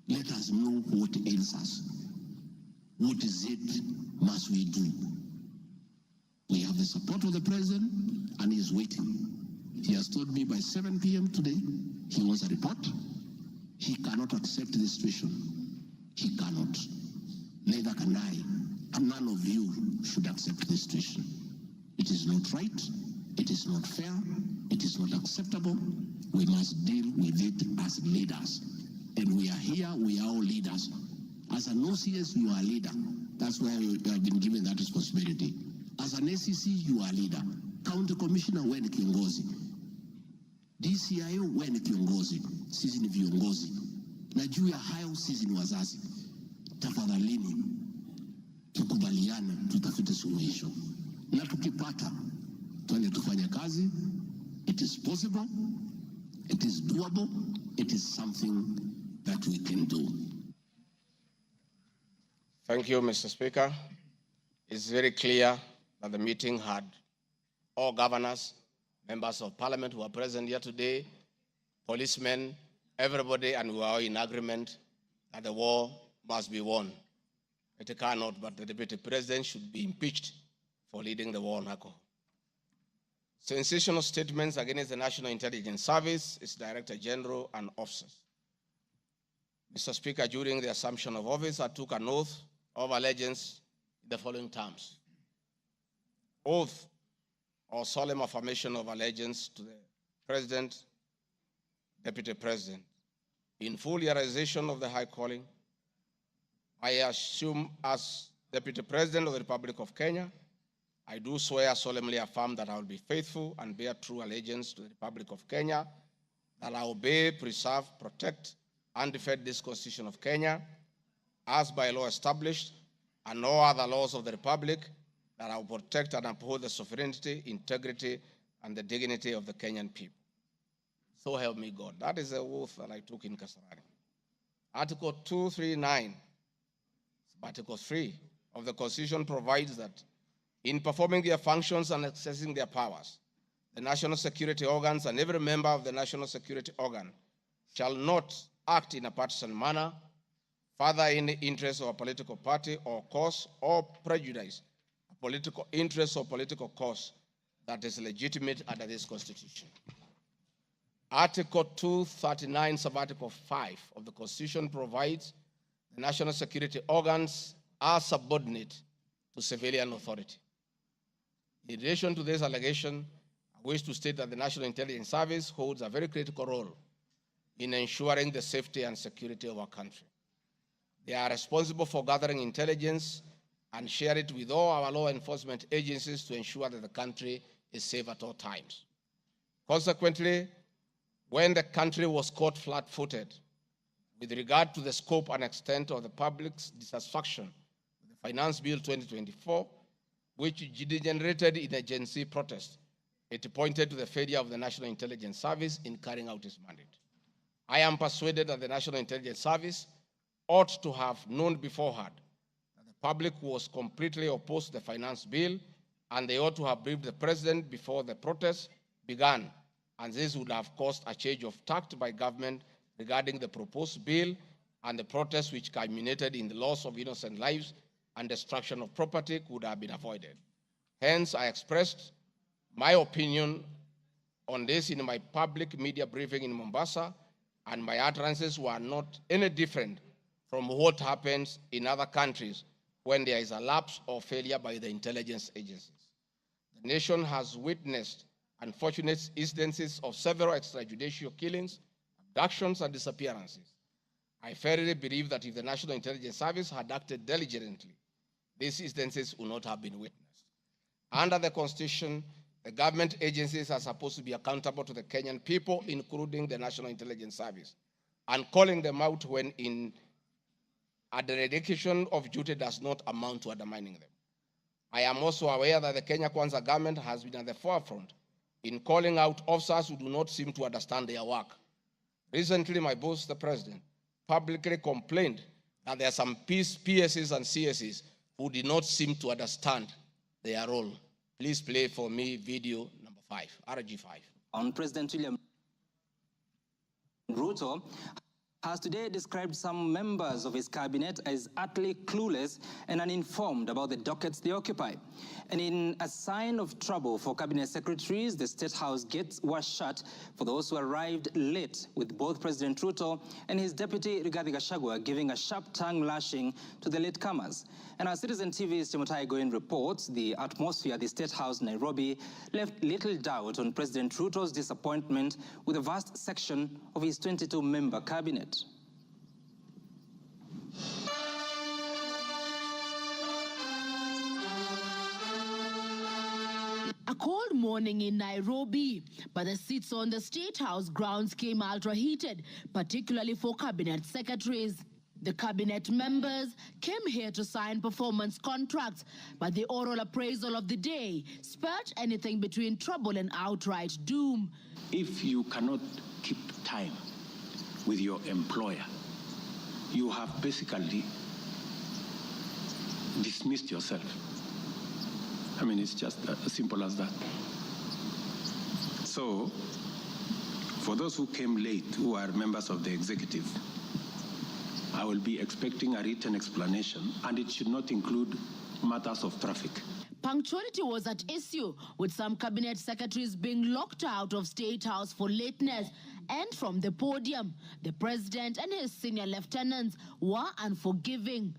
Let us know what ails us. What is it must we do? We have the support of the president, and he is waiting. He has told me by 7 p.m. today, he wants a report. He cannot accept this situation. He cannot. Neither can I. And none of you should accept this situation. It is not right. It is not fair. It is not acceptable. We must deal with it as leaders. And we are here, we are all leaders. As an OCS, you are a leader. That's why you have been given that responsibility. As an ACC, you are a leader. County Commissioner, wewe ni kiongozi. DCIO, wewe ni kiongozi. Sisi ni viongozi. Na juu ya hayo, sisi ni wazazi. Tafadhalini, tukubaliane, tutafute suluhisho. Na tukipata, tuende tufanye kazi. It is possible. It is doable. It is something that we can do. Thank you, Mr. Speaker. It's very clear that the meeting had all governors, members of parliament who are present here today, policemen, everybody, and we are all in agreement that the war must be won. It cannot, but the deputy president should be impeached for leading the war on alcohol. Sensational statements against the National Intelligence Service, its Director General, and officers. Mr. Speaker, during the assumption of office, I took an oath of allegiance in the following terms. Oath or solemn affirmation of allegiance to the President, Deputy President. In full realization of the high calling, I assume as Deputy President of the Republic of Kenya, I do swear solemnly affirm that I will be faithful and bear true allegiance to the Republic of Kenya, that I obey, preserve, protect, and defend this Constitution of Kenya, as by law established, and all other laws of the Republic, that I will protect and uphold the sovereignty, integrity, and the dignity of the Kenyan people. So help me God. That is the oath that I took in Kasarani. Article 239, Article 3 of the Constitution provides that in performing their functions and accessing their powers, the national security organs and every member of the national security organ shall not act in a partisan manner, further in the interest of a political party or cause, or prejudice a political interest or political cause that is legitimate under this Constitution. Article 239, Sub-Article 5 of the Constitution provides the national security organs are subordinate to civilian authority. In relation to this allegation, I wish to state that the National Intelligence Service holds a very critical role in ensuring the safety and security of our country. They are responsible for gathering intelligence and share it with all our law enforcement agencies to ensure that the country is safe at all times. Consequently, when the country was caught flat-footed with regard to the scope and extent of the public's dissatisfaction with the Finance Bill 2024, which degenerated in a Gen Z protest, it pointed to the failure of the National Intelligence Service in carrying out its mandate. I am persuaded that the National Intelligence Service ought to have known beforehand that the public was completely opposed to the finance bill, and they ought to have briefed the President before the protest began, and this would have caused a change of tact by government regarding the proposed bill, and the protest which culminated in the loss of innocent lives and destruction of property could have been avoided. Hence, I expressed my opinion on this in my public media briefing in Mombasa, and my utterances were not any different from what happens in other countries when there is a lapse or failure by the intelligence agencies. The nation has witnessed unfortunate instances of several extrajudicial killings, abductions, and disappearances. I firmly believe that if the National Intelligence Service had acted diligently, these instances would not have been witnessed. Under the Constitution, the government agencies are supposed to be accountable to the Kenyan people, including the National Intelligence Service, and calling them out when a dereliction of duty does not amount to undermining them. I am also aware that the Kenya Kwanza government has been at the forefront in calling out officers who do not seem to understand their work. Recently, my boss, the President, publicly complained that there are some PSs and CSs who did not seem to understand their role. Please play for me video number 5, RG5. On President William Ruto has today described some members of his cabinet as utterly clueless and uninformed about the dockets they occupy. And in a sign of trouble for cabinet secretaries, the State House gates were shut for those who arrived late, with both President Ruto and his deputy RIGATHI giving a sharp tongue lashing to the latecomers. And our Citizen TV's Chemutai Goin reports the atmosphere at the State House, Nairobi, left little doubt on President Ruto's disappointment with a vast section of his 22-member cabinet. A cold morning in Nairobi, but the seats on the State House grounds came ultra-heated, particularly for cabinet secretaries. The cabinet members came here to sign performance contracts, but the oral appraisal of the day spurred anything between trouble and outright doom. If you cannot keep time with your employer, you have basically dismissed yourself. I mean, it's just as simple as that. So, for those who came late, who are members of the executive, I will be expecting a written explanation, and it should not include matters of traffic. Punctuality was at issue, with some cabinet secretaries being locked out of State House for lateness And from the podium, the president and his senior lieutenants were unforgiving.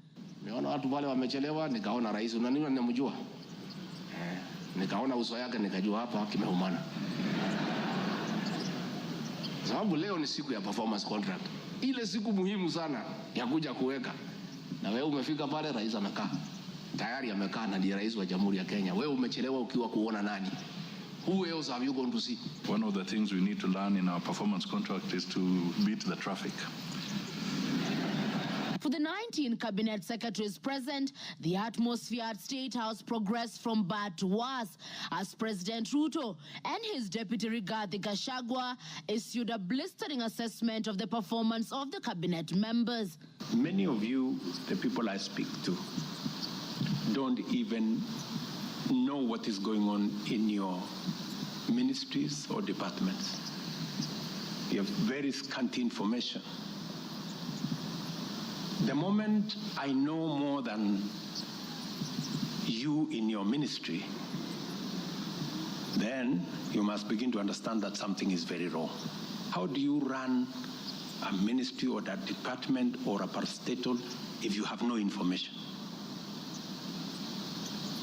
Niona watu wale wamechelewa, nikaona rais unaniona ninamjua. Nikaona uso yake nikajua hapa kimeumana. Sababu leo ni siku ya performance contract. Ile siku muhimu sana ya kuja kuweka. Na wewe umefika pale rais amekaa. Tayari amekaa na ndiye rais wa Jamhuri ya Kenya. Wewe umechelewa ukiwa kuona nani? Who else have you gone to see? One of the things we need to learn in our performance contract is to beat the traffic. For the 19 cabinet secretaries present, the atmosphere at State House progressed from bad to worse as President Ruto and his deputy Rigathi Gachagua issued a blistering assessment of the performance of the cabinet members. Many of you, the people I speak to, don't even know what is going on in your ministries or departments. You have very scanty information. The moment I know more than you in your ministry, then you must begin to understand that something is very wrong. How do you run a ministry or a department or a parastatal if you have no information?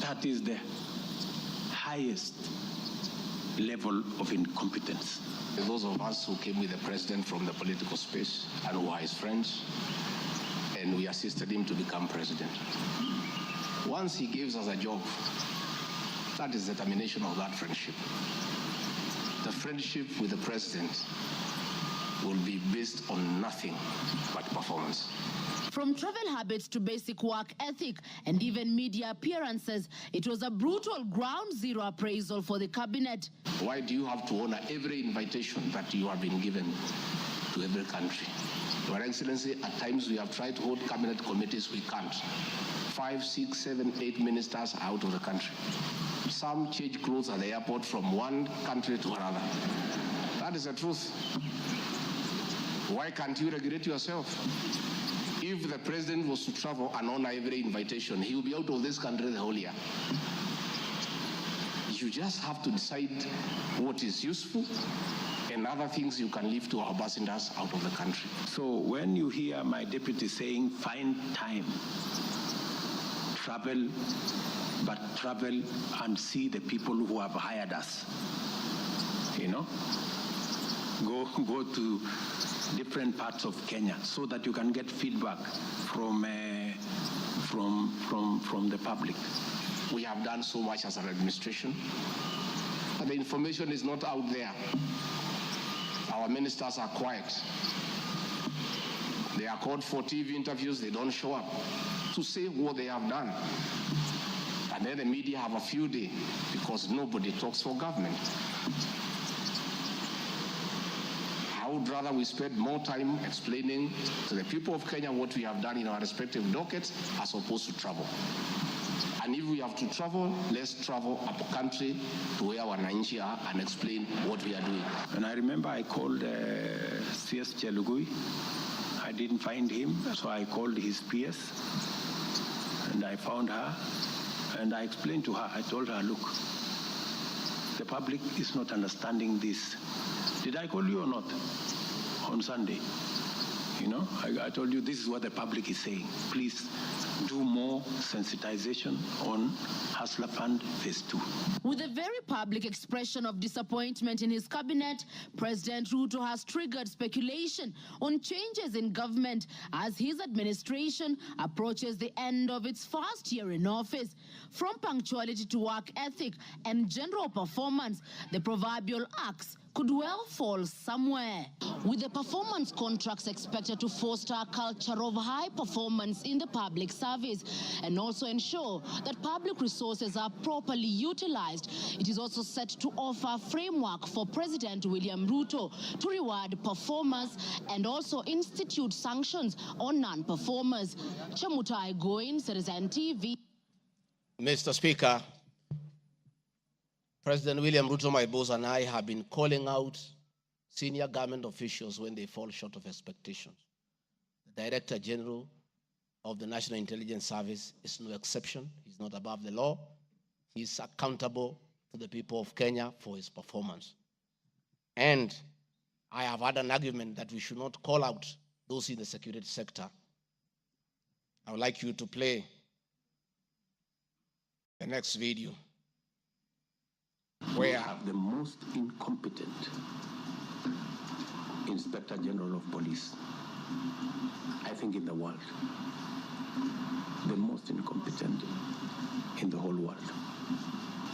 That is the highest level of incompetence. Those of us who came with the president from the political space and who are his friends, and we assisted him to become president. Once he gives us a job, that is the termination of that friendship. The friendship with the president will be based on nothing but performance. From travel habits to basic work ethic and even media appearances, it was a brutal ground zero appraisal for the cabinet. Why do you have to honor every invitation that you have been given to every country? Your Excellency, at times we have tried to hold cabinet committees, we can't. 5, 6, 7, 8 ministers are out of the country. Some change clothes at the airport from one country to another. That is the truth. Why can't you regulate yourself? If the president was to travel and honor every invitation, he will be out of this country the whole year. You just have to decide what is useful and other things you can leave to our ambassadors out of the country. So when you hear my deputy saying, find time, travel, but travel and see the people who have hired us, you know, go to different parts of Kenya so that you can get feedback from the public. We have done so much as an administration, but the information is not out there. Our ministers are quiet. They are called for TV interviews, they don't show up to say what they have done. And then the media have a field day because nobody talks for government. I would rather we spend more time explaining to the people of Kenya what we have done in our respective dockets as opposed to travel. And if we have to travel, let's travel up country to where our Wananchi are and explain what we are doing. And I remember I called CS Chelugui. I didn't find him, so I called his PS and I found her and I explained to her, I told her, look, the public is not understanding this. Did I call you or not on Sunday? You know, I told you this is what the public is saying. Please do more sensitization on Hustler Fund Phase 2. With a very public expression of disappointment in his cabinet, President Ruto has triggered speculation on changes in government as his administration approaches the end of its first year in office. From punctuality to work ethic and general performance, the proverbial axe could well fall somewhere. With the performance contracts expected to foster a culture of high performance in the public service and also ensure that public resources are properly utilized, it is also set to offer a framework for President William Ruto to reward performers and also institute sanctions on non-performers. Chemutai Goin, Citizen TV. Mr. Speaker, President William Ruto, my boss, and I have been calling out senior government officials when they fall short of expectations. The Director General of the National Intelligence Service is no exception. He's not above the law. He's accountable to the people of Kenya for his performance. And I have had an argument that we should not call out those in the security sector. I would like you to play the next video. We have the most incompetent Inspector General of Police, I think, in the world. The most incompetent in the whole world.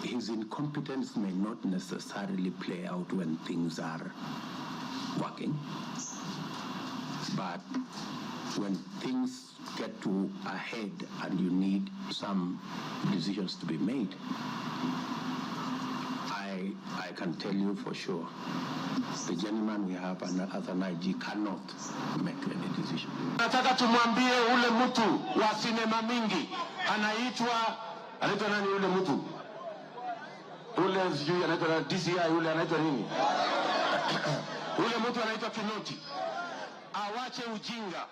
His incompetence may not necessarily play out when things are working, but when things get to a head and you need some decisions to be made, I can tell you for sure, the gentleman we have as an IG cannot make any decision. Nataka tumwambie ule mtu wa sinema mingi anaitwa nani ule mtu? Ule sijui anaitwa DCI, ule anaitwa nini? Ule mtu anaitwa Kinoti. Awache ujinga.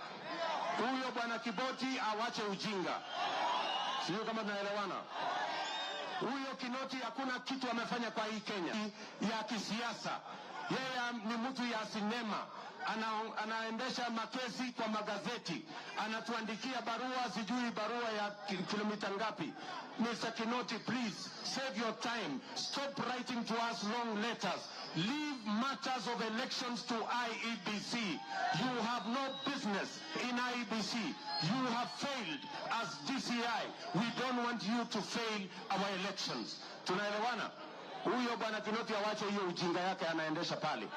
Huyo bwana Kiboti awache ujinga. Sio kama tunaelewana. Huyo Kinoti hakuna kitu amefanya kwa hii Kenya ya kisiasa. Yeye ni mtu ya sinema. Anaendesha makesi kwa magazeti. Anatuandikia barua, sijui barua ya kilomita ngapi. Mr. Kinoti, please save your time. Stop writing to us long letters. Leave matters of elections to IEBC. You have no business in IEBC. You have failed as DCI. We don't want you to fail our elections. Tunaelewana? Huyo bwana Kinoti awache hiyo ujinga yake anaendesha pale,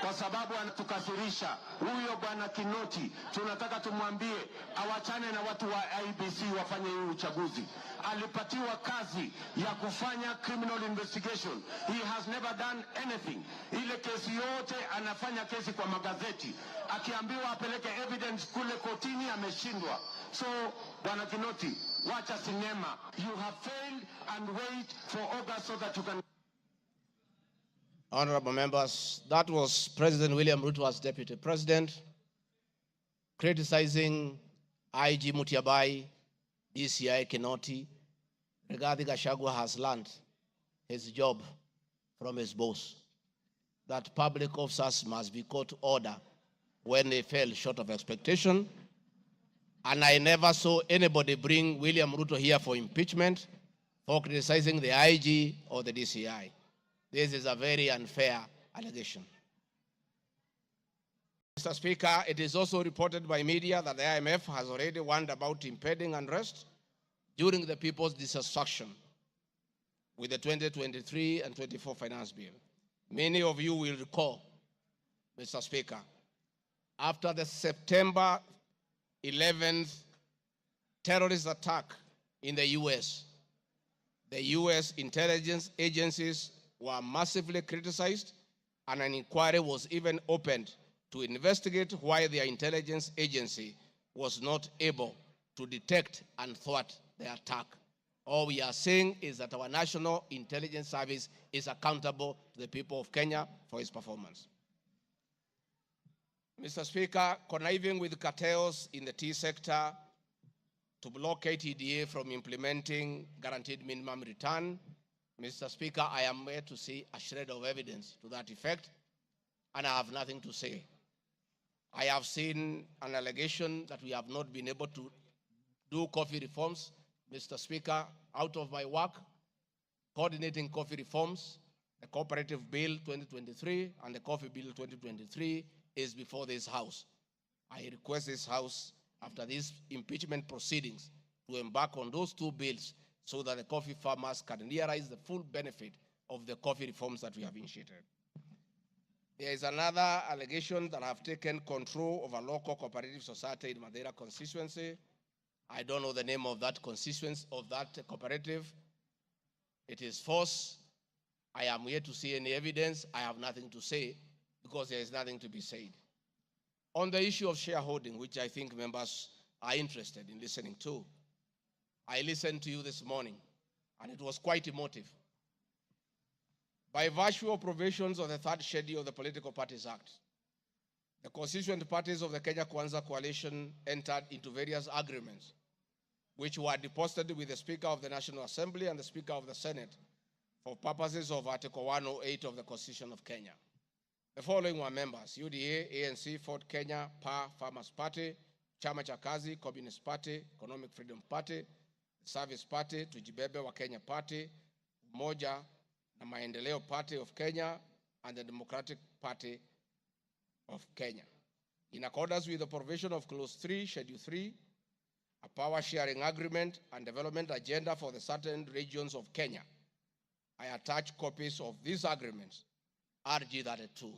kwa sababu anatukasirisha. Huyo bwana Kinoti tunataka tumwambie awachane na watu wa IEBC wafanye hii uchaguzi. Alipatiwa kazi ya kufanya criminal investigation. He has never done anything. Ile kesi yote anafanya kesi kwa magazeti. Akiambiwa apeleke evidence kule kotini ameshindwa. So bwana Kinoti, wacha sinema. You have failed and wait for August so that you can. Honorable members, that was President William Ruto as Deputy President criticizing IG Mutiabai, DCI Kinoti. Rigathi Gachagua has learned his job from his boss, that public officers must be called to order when they fell short of expectation. And I never saw anybody bring William Ruto here for impeachment for criticizing the IG or the DCI. This is a very unfair allegation. Mr. Speaker, it is also reported by media that the IMF has already warned about impending unrest during the people's dissatisfaction with the 2023 and 24 finance bill. Many of you will recall, Mr. Speaker, after the September 11th terrorist attack in the US intelligence agencies were massively criticized, and an inquiry was even opened to investigate why their intelligence agency was not able to detect and thwart the attack. All we are saying is that our National Intelligence Service is accountable to the people of Kenya for its performance. Mr. Speaker, conniving with cartels in the tea sector to block KTDA from implementing guaranteed minimum return, Mr. Speaker, I am here to see a shred of evidence to that effect, and I have nothing to say. I have seen an allegation that we have not been able to do coffee reforms. Mr. Speaker, out of my work, coordinating coffee reforms, the Cooperative Bill 2023 and the Coffee Bill 2023 is before this House. I request this House, after these impeachment proceedings, to embark on those two bills so that the coffee farmers can realize the full benefit of the coffee reforms that we have initiated. There is another allegation that I have taken control of a local cooperative society in Madeira constituency. I don't know the name of that constituency, of that cooperative. It is false. I am here to see any evidence. I have nothing to say because there is nothing to be said. On the issue of shareholding, which I think members are interested in listening to, I listened to you this morning, and it was quite emotive. By virtue of provisions of the third schedule of the Political Parties Act, the constituent parties of the Kenya Kwanza Coalition entered into various agreements, which were deposited with the Speaker of the National Assembly and the Speaker of the Senate for purposes of Article 108 of the Constitution of Kenya. The following were members: UDA, ANC, Ford Kenya, PA, Farmers Party, Chama cha Kazi, Communist Party, Economic Freedom Party, Service Party, Tujibebe wa Kenya Party, Umoja na Maendeleo Party of Kenya, and the Democratic Party of Kenya. In accordance with the provision of Clause 3, Schedule 3, a power sharing agreement and development agenda for the certain regions of Kenya, I attach copies of these agreements, RG 32.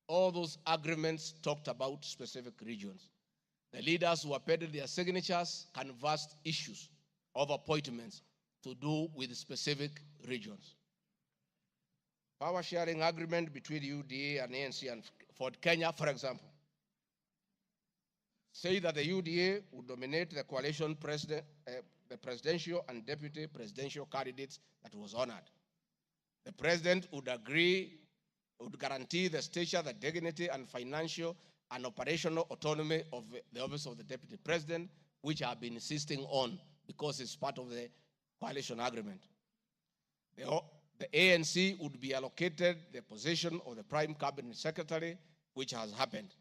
All those agreements talked about specific regions. The leaders who appended their signatures canvassed issues of appointments to do with specific regions. Power sharing agreement between UDA and ANC and Ford Kenya, for example, say that the UDA would nominate the coalition president, the presidential and deputy presidential candidates that was honored. The president would guarantee the stature, the dignity, and financial and operational autonomy of the office of the deputy president, which I have been insisting on because it's part of the coalition agreement. The ANC would be allocated the position of the prime cabinet secretary, which has happened.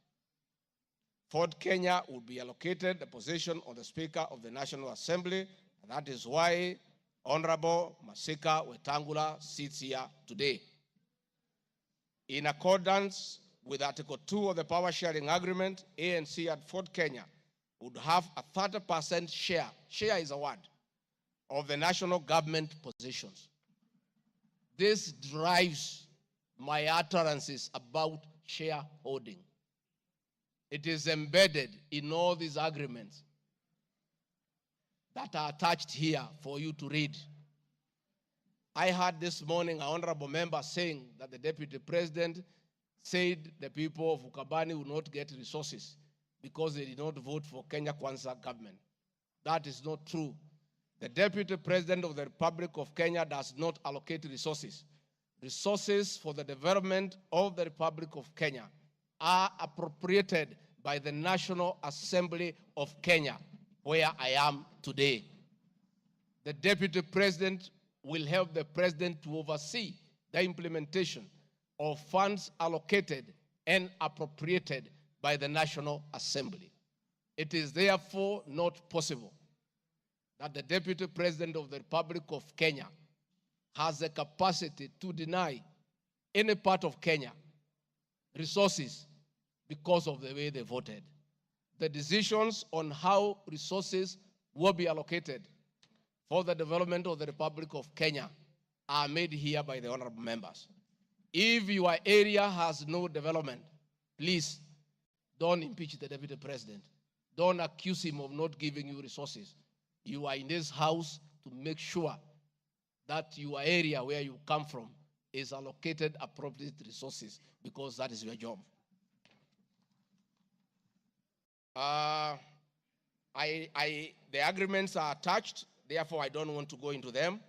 Ford Kenya would be allocated the position of the Speaker of the National Assembly, and that is why Honorable Masika Wetangula sits here today. In accordance with Article 2 of the Power Sharing Agreement, ANC and Ford Kenya would have a 30% share is a word, of the national government positions. This drives my utterances about shareholding. It is embedded in all these agreements that are attached here for you to read. I heard this morning an honorable member saying that the deputy president said the people of Ukambani will not get resources because they did not vote for Kenya Kwanza government. That is not true. The deputy president of the Republic of Kenya does not allocate resources. Resources for the development of the Republic of Kenya are appropriated by the National Assembly of Kenya, where I am today. The deputy president will help the president to oversee the implementation of funds allocated and appropriated by the National Assembly. It is therefore not possible that the deputy president of the Republic of Kenya has the capacity to deny any part of Kenya resources because of the way they voted. The decisions on how resources will be allocated for the development of the Republic of Kenya are made here by the honorable members. If your area has no development, please don't impeach the deputy president. Don't accuse him of not giving you resources. You are in this house to make sure that your area where you come from is allocated appropriate resources, because that is your job. The agreements are attached, therefore I don't want to go into them.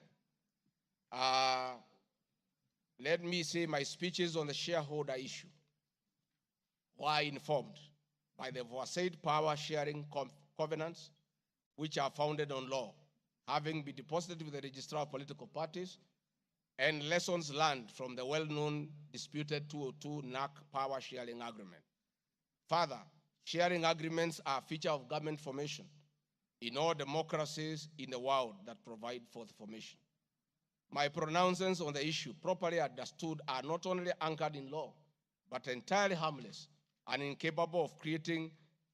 Let me say my speeches on the shareholder issue were informed by the aforesaid power sharing covenants, which are founded on law, having been deposited with the Registrar of Political Parties, and lessons learned from the well-known disputed 202 NAC power sharing agreement. Further, sharing agreements are a feature of government formation in all democracies in the world that provide for the formation. My pronouncements on the issue, properly understood, are not only anchored in law, but entirely harmless and incapable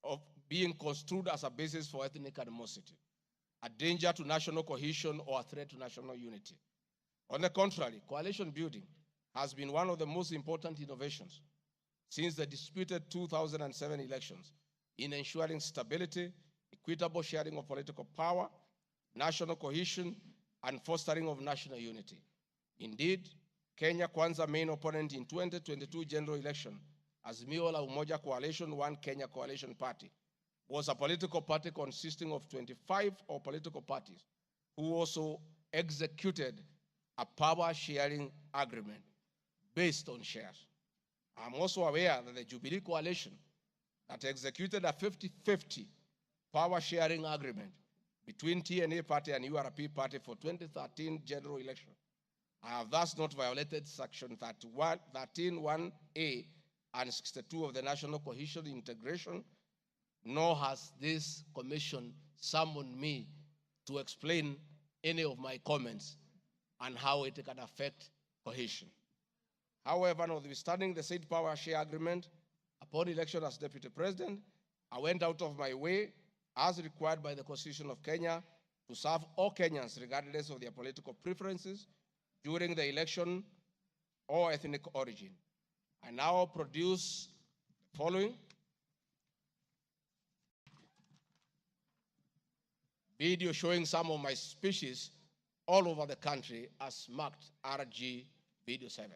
of being construed as a basis for ethnic animosity, a danger to national cohesion, or a threat to national unity. On the contrary, coalition building has been one of the most important innovations since the disputed 2007 elections in ensuring stability, equitable sharing of political power, national cohesion, and fostering of national unity. Indeed, Kenya Kwanza main opponent in 2022 general election as Miola Umoja Coalition One Kenya Coalition Party was a political party consisting of 25 political parties who also executed a power sharing agreement based on shares. I'm also aware that the Jubilee Coalition that executed a 50-50 power sharing agreement between TNA Party and URP Party for 2013 general election. I have thus not violated Section 13(1)A and 62 of the National Cohesion Integration, nor has this commission summoned me to explain any of my comments and how it can affect cohesion. However, notwithstanding the said power share agreement, upon election as Deputy President, I went out of my way, as required by the Constitution of Kenya, to serve all Kenyans regardless of their political preferences during the election or ethnic origin. I now produce the following video showing some of my speeches all over the country as marked RG Video 7.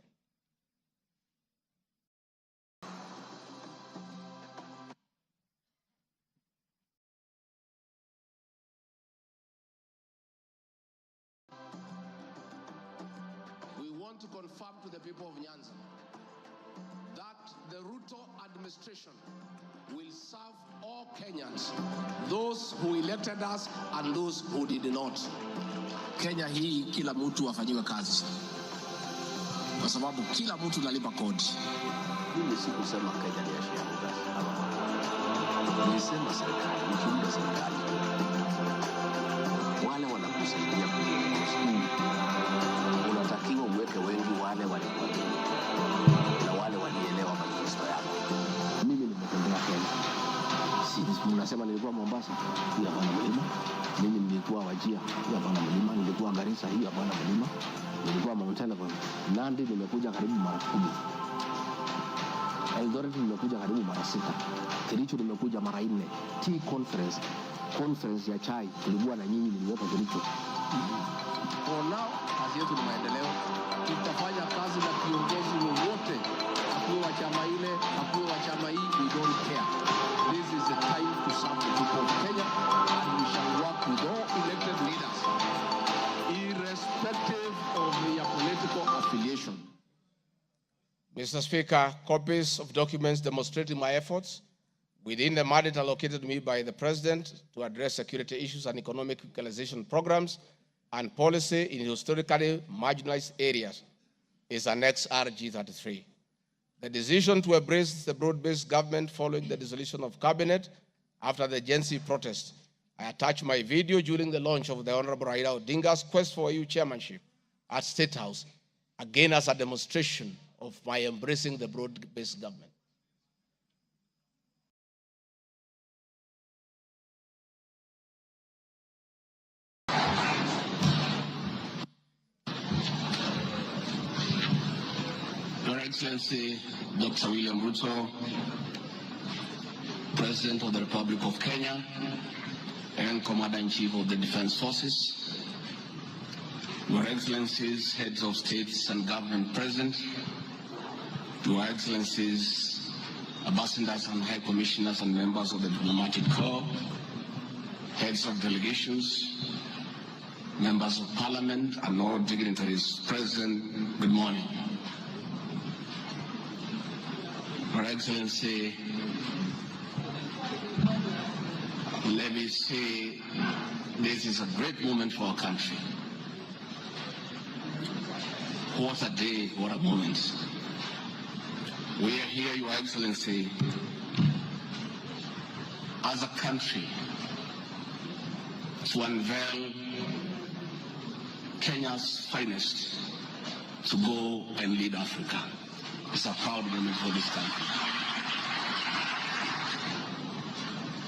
We want to confirm to the people of Nyanza that the Ruto administration will serve all Kenyans, those who elected us and those who did not. Kenya hii kila mtu afanyiwe kazi, kwa sababu kila mtu nalipa kodi. Mimi sikusema Kenya ni ya shareholders. Nilisema serikali, mkiunda serikali, wale wanakusaidia kuongoza, unatakiwa uweke wengi wale walikuwa na wale walielewa manifesto yako. Mimi nimetembea Kenya. Mnasema nilikuwa Mombasa, hii hapana mlima. Mimi nilikuwa Wajir, hii hapana mlima. Nilikuwa Garissa, hii hapana mlima. Nilikuwa Mount Elgon. Nandi nimekuja karibu mara 10. Eldoret nimekuja karibu mara 6. Kericho nimekuja mara 4. Tea conference ya chai tulikuwa na nyinyi, niliweka Kericho. For now, kazi yetu ni maendeleo. Tutafanya kazi na kiongozi wowote, akuwe wa chama ile, akuwe wa chama hii, we don't care. This is the time to serve the people of Kenya, and we shall work with all elected leaders, irrespective of their political affiliation. Mr. Speaker, copies of documents demonstrating my efforts within the mandate allocated to me by the President to address security issues and economic equalization programs and policy in historically marginalized areas is Annex RG33. The decision to embrace the broad-based government following the dissolution of cabinet after the Gen Z protest. I attached my video during the launch of the Honorable Raila Odinga's quest for EU chairmanship at State House, again as a demonstration of my embracing the broad-based government. Your Excellency, Dr. William Ruto, President of the Republic of Kenya and Commander-in-Chief of the Defense Forces, Your Excellencies, Heads of States and Government present, Your Excellencies, Ambassadors and High Commissioners and members of the Diplomatic Corps, Heads of Delegations, Members of Parliament and all dignitaries present, good morning. Your Excellency, let me say this is a great moment for our country. What a day, what a moment. We are here, Your Excellency, as a country to unveil Kenya's finest to go and lead Africa. It's a proud moment for this country.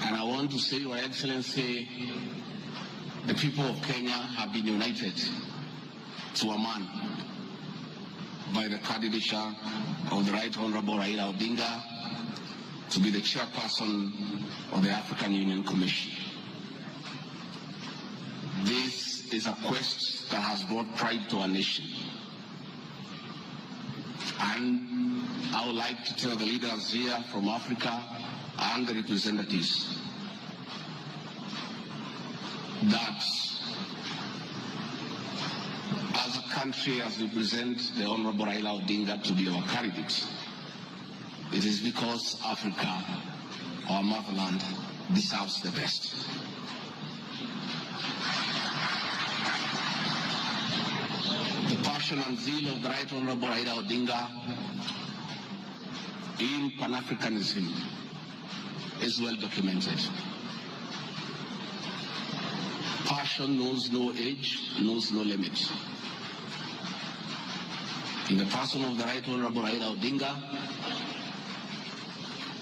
And I want to say, Your Excellency, the people of Kenya have been united to a man by the candidature of the Right Honorable Raila Odinga to be the chairperson of the African Union Commission. This is a quest that has brought pride to our nation. And I would like to tell the leaders here from Africa and the representatives that as a country, as we present the Honorable Raila Odinga to be our candidate, it is because Africa, our motherland, deserves the best. The passion and zeal of the Right Honorable Raila Odinga in Pan-Africanism is well documented. Passion knows no age, knows no limit. In the person of the Right Honorable Raila Odinga,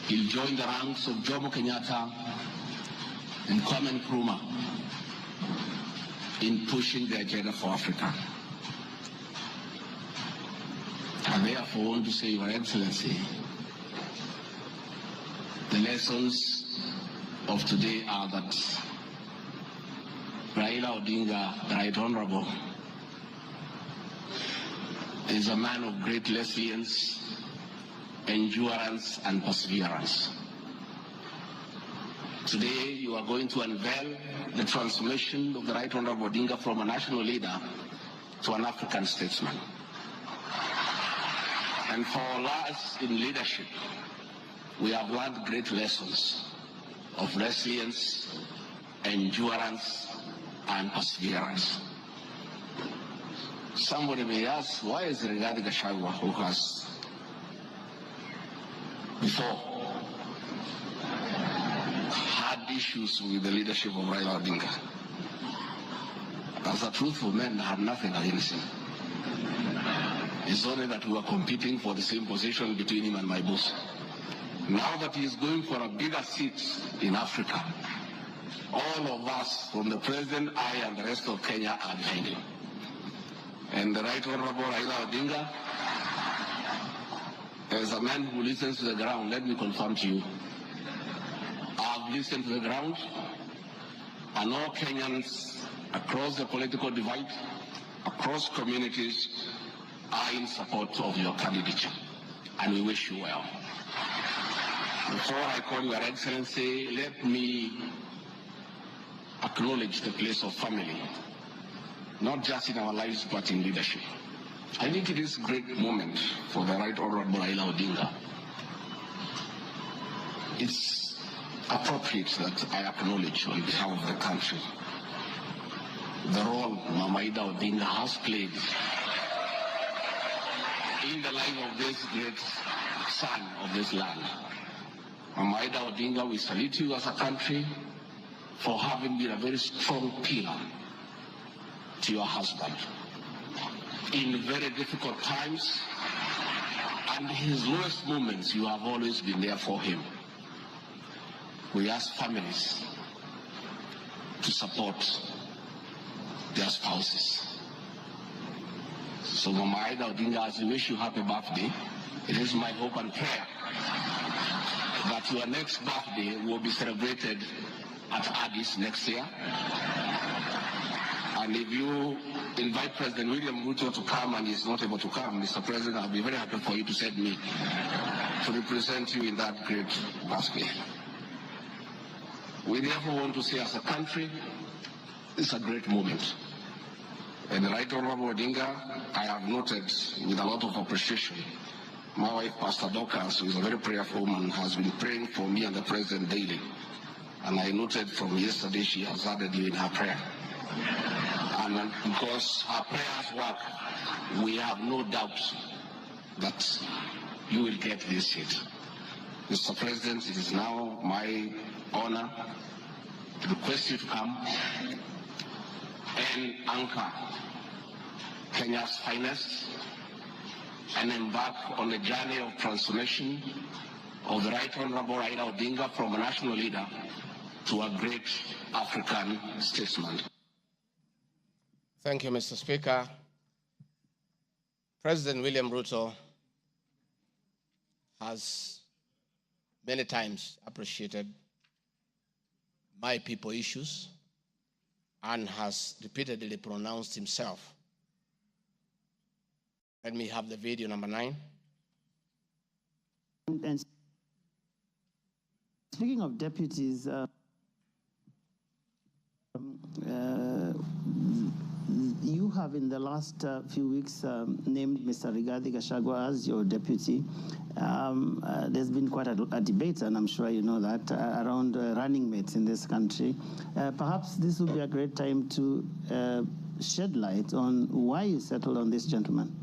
he'll join the ranks of Jomo Kenyatta and Kwame Nkrumah in pushing the agenda for Africa. I therefore want to say, Your Excellency, the lessons of today are that Raila Odinga, the Right Honorable, is a man of great resilience, endurance, and perseverance. Today, you are going to unveil the transformation of the Right Honorable Odinga from a national leader to an African statesman. And for us in leadership, we have learned great lessons of resilience, endurance, and perseverance. Somebody may ask, why is Rigathi Gachagua, who has before had issues with the leadership of Raila Odinga, as a truthful man, had nothing against him. It's only that we were competing for the same position between him and my boss. Now that he is going for a bigger seat in Africa, all of us, from the president, I, and the rest of Kenya, are behind him. And the Right Honorable Raila Odinga, as a man who listens to the ground, let me confirm to you, I've listened to the ground, and all Kenyans across the political divide, across communities, are in support of your candidature, and we wish you well. Before I call Your Excellency, let me acknowledge the place of family, not just in our lives, but in leadership. I think it is a great moment for the Right Honorable Raila Odinga. It's appropriate that I acknowledge on behalf of the country the role Mama Ida Odinga has played in the life of this great son of this land. Mama Ida Odinga, we salute you as a country for having been a very strong pillar to your husband in very difficult times, and his lowest moments, you have always been there for him. We ask families to support their spouses. So Mama Ida Odinga, as we wish you happy birthday, it is my hope and prayer that your next birthday will be celebrated at Addis next year. And if you invite President William Ruto to come and he's not able to come, Mr. President, I'll be very happy for you to send me to represent you in that great birthday. We therefore want to say, as a country, it's a great moment. And the Right Honorable Odinga, I have noted with a lot of appreciation, my wife, Pastor Dorcas, who is a very prayerful woman, has been praying for me and the President daily. And I noted from yesterday she has added you in her prayer. And because her prayers work, we have no doubt that you will get this seat. Mr. President, it is now my honor to request you to come and anchor Kenya's finest and embark on the journey of transformation of the Right Honorable Raila Odinga from a national leader to a great African statesman. Thank you, Mr. Speaker. President William Ruto has many times appreciated my people issues and has repeatedly pronounced himself. Let me have the video number 9. And speaking of deputies, you have in the last few weeks named Mr. Rigathi Gachagua as your deputy. There's been quite a debate, and I'm sure you know that, around running mates in this country. Perhaps this would be a great time to shed light on why you settled on this gentleman.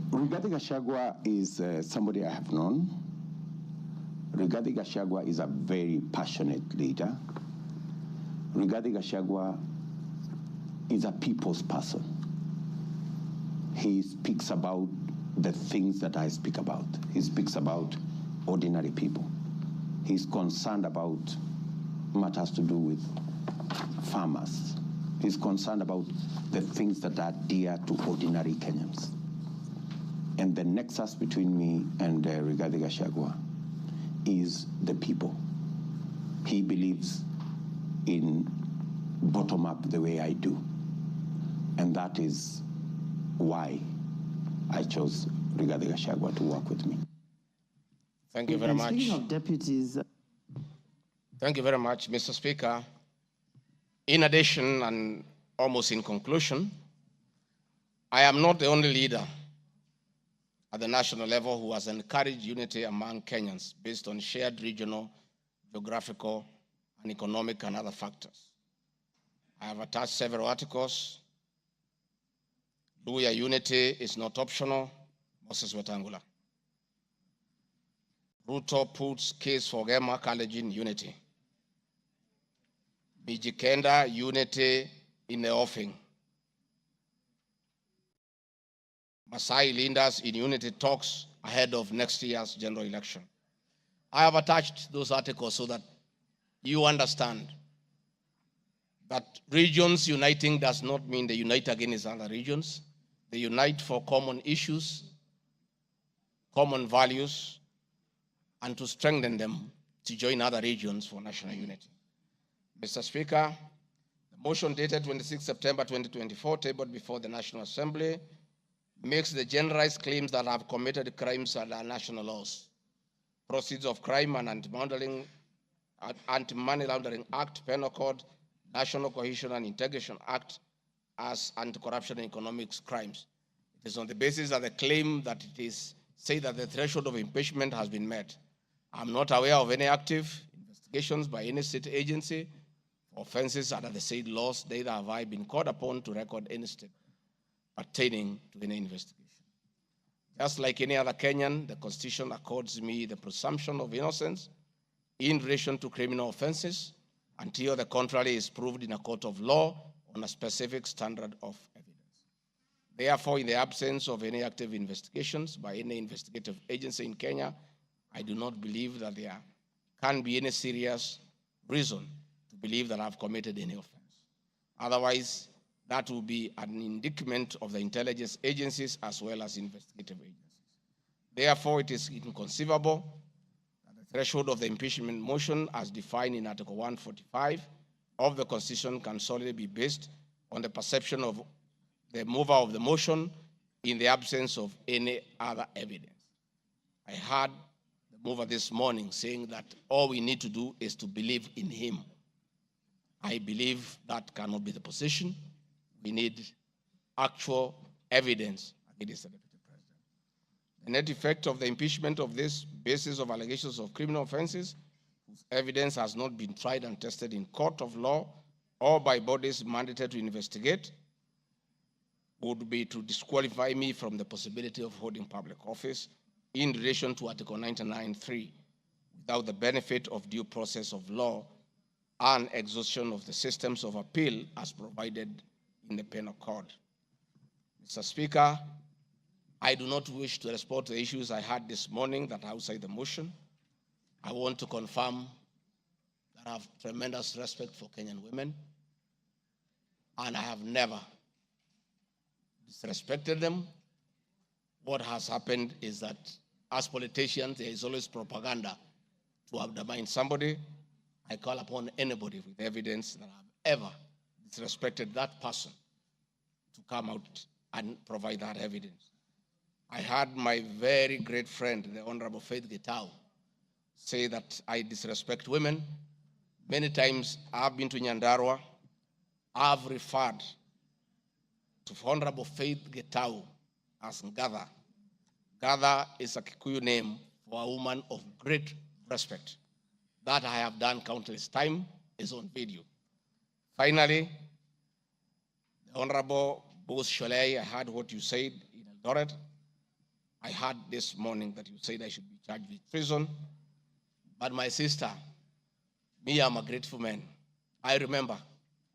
Rigathi Gachagua is somebody I have known. Rigathi Gachagua is a very passionate leader. Rigathi Gachagua is a people's person. He speaks about the things that I speak about. He speaks about ordinary people. He's concerned about matters to do with farmers. He's concerned about the things that are dear to ordinary Kenyans. And the nexus between me and Rigathi Gachagua is the people. He believes in bottom-up the way I do. And that is why I chose Rigathi Gachagua to work with me. Thank you very much. Speaking of deputies. Thank you very much, Mr. Speaker. In addition, and almost in conclusion, I am not the only leader at the national level who has encouraged unity among Kenyans based on shared regional, geographical, and economic and other factors. I have attached several articles. Luya unity is not optional, Moses Wetangula. Ruto puts case for Gema College in unity. Bijikenda unity in the offing. Masai leaders in unity talks ahead of next year's general election. I have attached those articles so that you understand that regions uniting does not mean they unite against other regions. They unite for common issues, common values, and to strengthen them to join other regions for national unity. Mr. Speaker, the motion dated 26 September 2024, tabled before the National Assembly, makes the generalized claims that have committed crimes under national laws, Proceeds of Crime and Anti-Money Laundering Act, Penal Code, National Cohesion and Integration Act as anti-corruption and economic crimes. It is on the basis of the claim that it is said that the threshold of impeachment has been met. I'm not aware of any active investigations by any state agency for offenses under the said laws, neither have I been called upon to record any state pertaining to any investigation. Just like any other Kenyan, the Constitution accords me the presumption of innocence in relation to criminal offenses until the contrary is proved in a court of law on a specific standard of evidence. Therefore, in the absence of any active investigations by any investigative agency in Kenya, I do not believe that there can be any serious reason to believe that I've committed any offense. Otherwise, that will be an indictment of the intelligence agencies as well as investigative agencies. Therefore, it is inconceivable that the threshold of the impeachment motion as defined in Article 145 of the Constitution can solely be based on the perception of the mover of the motion in the absence of any other evidence. I heard the mover this morning saying that all we need to do is to believe in him. I believe that cannot be the position. We need actual evidence against the Deputy President. The net effect of the impeachment of this basis of allegations of criminal offenses, whose evidence has not been tried and tested in court of law or by bodies mandated to investigate, would be to disqualify me from the possibility of holding public office in relation to Article 99(3) without the benefit of due process of law and exhaustion of the systems of appeal as provided in the Penal Code. Mr. Speaker, I do not wish to respond to the issues I had this morning that are outside the motion. I want to confirm that I have tremendous respect for Kenyan women, and I have never disrespected them. What has happened is that as politicians, there is always propaganda to undermine somebody. I call upon anybody with evidence that I have ever disrespected that person to come out and provide that evidence. I heard my very great friend, the Honorable Faith Gitau, say that I disrespect women. Many times I've been to Nyandarua. I've referred to Honorable Faith Gitau as Ngatha. Ngatha is a Kikuyu name for a woman of great respect. That I have done countless times is on video. Finally, the Honorable Bose Sholei, I heard what you said in Eldoret. I heard this morning that you said I should be charged with treason. But my sister, me, I'm a grateful man. I remember,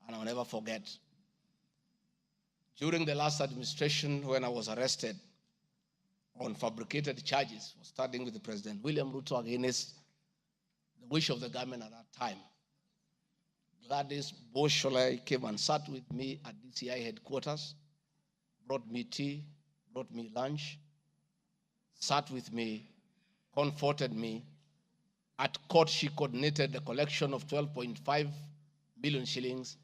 and I'll never forget, during the last administration when I was arrested on fabricated charges for starting with the President William Ruto against the wish of the government at that time, Gladys Bosholai came and sat with me at DCI headquarters, brought me tea, brought me lunch, sat with me, comforted me. At court, she coordinated the collection of 12.5 billion shillings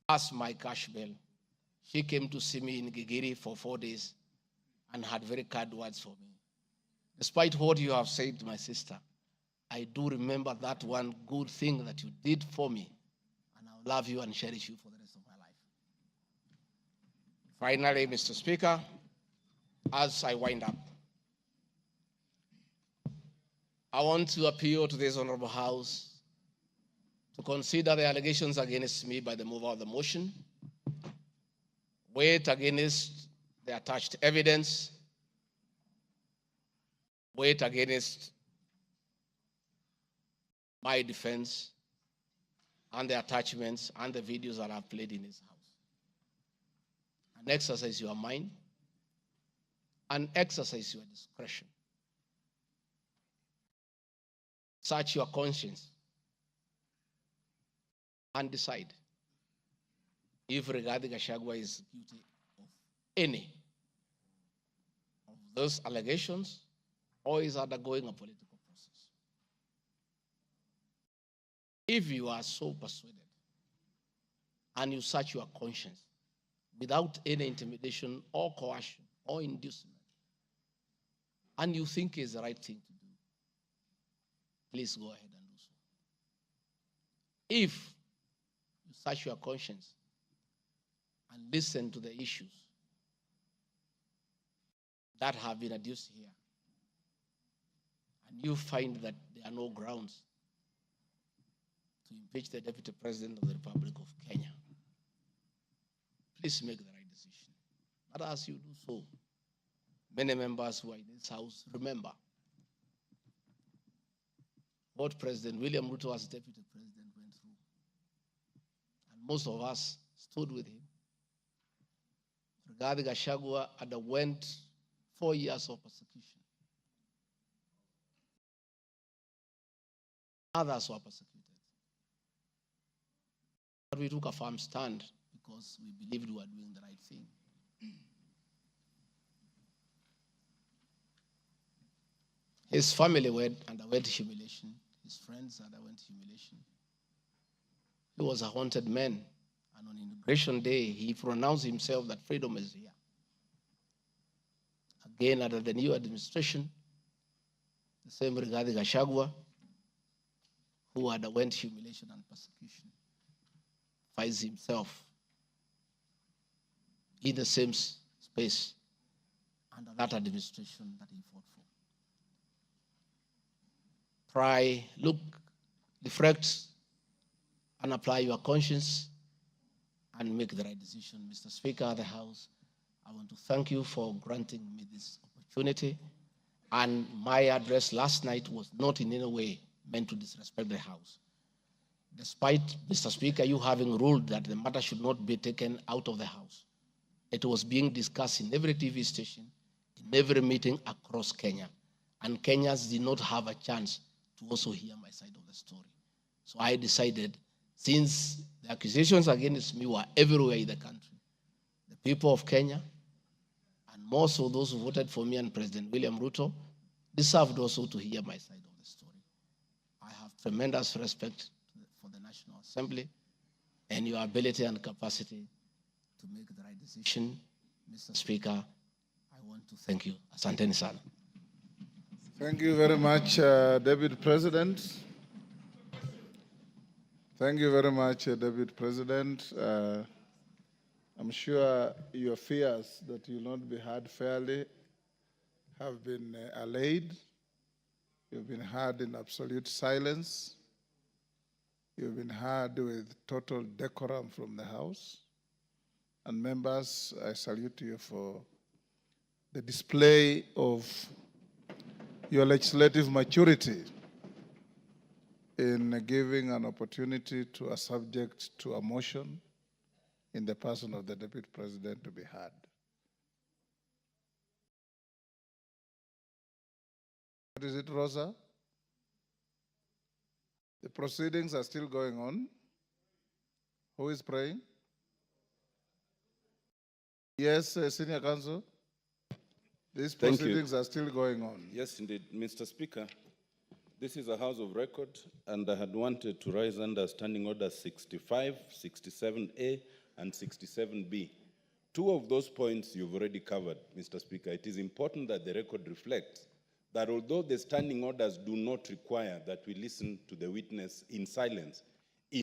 as my cash bail. She came to see me in Gigiri for 4 days and had very kind words for me. Despite what you have said, my sister, I do remember that one good thing that you did for me, and I'll love you and cherish you for the rest of my life. Finally, Mr. Speaker, as I wind up, I want to appeal to this Honorable House to consider the allegations against me by the mover of the motion, weigh it against the attached evidence, weigh it against my defense and the attachments and the videos that I've played in his house. And exercise your mind and exercise your discretion. Search your conscience and decide if Rigathi Gachagua is guilty of any of those allegations or is undergoing a political process. If you are so persuaded and you search your conscience without any intimidation or coercion or inducement, and you think it's the right thing to do, please go ahead and do so. If you search your conscience and listen to the issues that have been adduced here, and you find that there are no grounds to impeach the Deputy President of the Republic of Kenya, please make the right decision. But as you do so, many members who are in this house remember what President William Ruto as Deputy President went through. And most of us stood with him. Rigathi Gachagua underwent 4 years of persecution. Others were persecuted. But we took a firm stand because we believed we were doing the right thing. His family underwent humiliation. His friends underwent humiliation. He was a haunted man. And on Inauguration Day, he pronounced himself that freedom is here. Again, under the new administration, the same Rigathi Gachagua, who underwent humiliation and persecution, finds himself in the same space under that administration that he fought for. Try, look, reflect, and apply your conscience and make the right decision. Mr. Speaker of the House, I want to thank you for granting me this opportunity. And my address last night was not in any way meant to disrespect the House. Despite, Mr. Speaker, you having ruled that the matter should not be taken out of the House, it was being discussed in every TV station, in every meeting across Kenya. And Kenyans did not have a chance to also hear my side of the story. So I decided, since the accusations against me were everywhere in the country, the people of Kenya, and more so those who voted for me and President William Ruto, deserved also to hear my side of the story. I have tremendous respect for the National Assembly and your ability and capacity to make the right decision. Mr. Speaker, I want to thank you. Asanteni sana. Thank you very much, Deputy President. Thank you very much, Deputy President. I'm sure your fears that you will not be heard fairly have been allayed. You've been heard in absolute silence. You've been heard with total decorum from the House. And members, I salute you for the display of your legislative maturity in giving an opportunity to a subject to a motion in the person of the Deputy President to be heard. What is it, Rosa? The proceedings are still going on. Who is praying? Yes, Senior Counsel. These proceedings are still going on. Yes, indeed. Mr. Speaker, this is a House of Record, and I had wanted to rise under Standing Orders 65, 67A, and 67B. Two of those points you've already covered, Mr. Speaker. It is important that the record reflects that although the standing orders do not require that we listen to the witness in silence,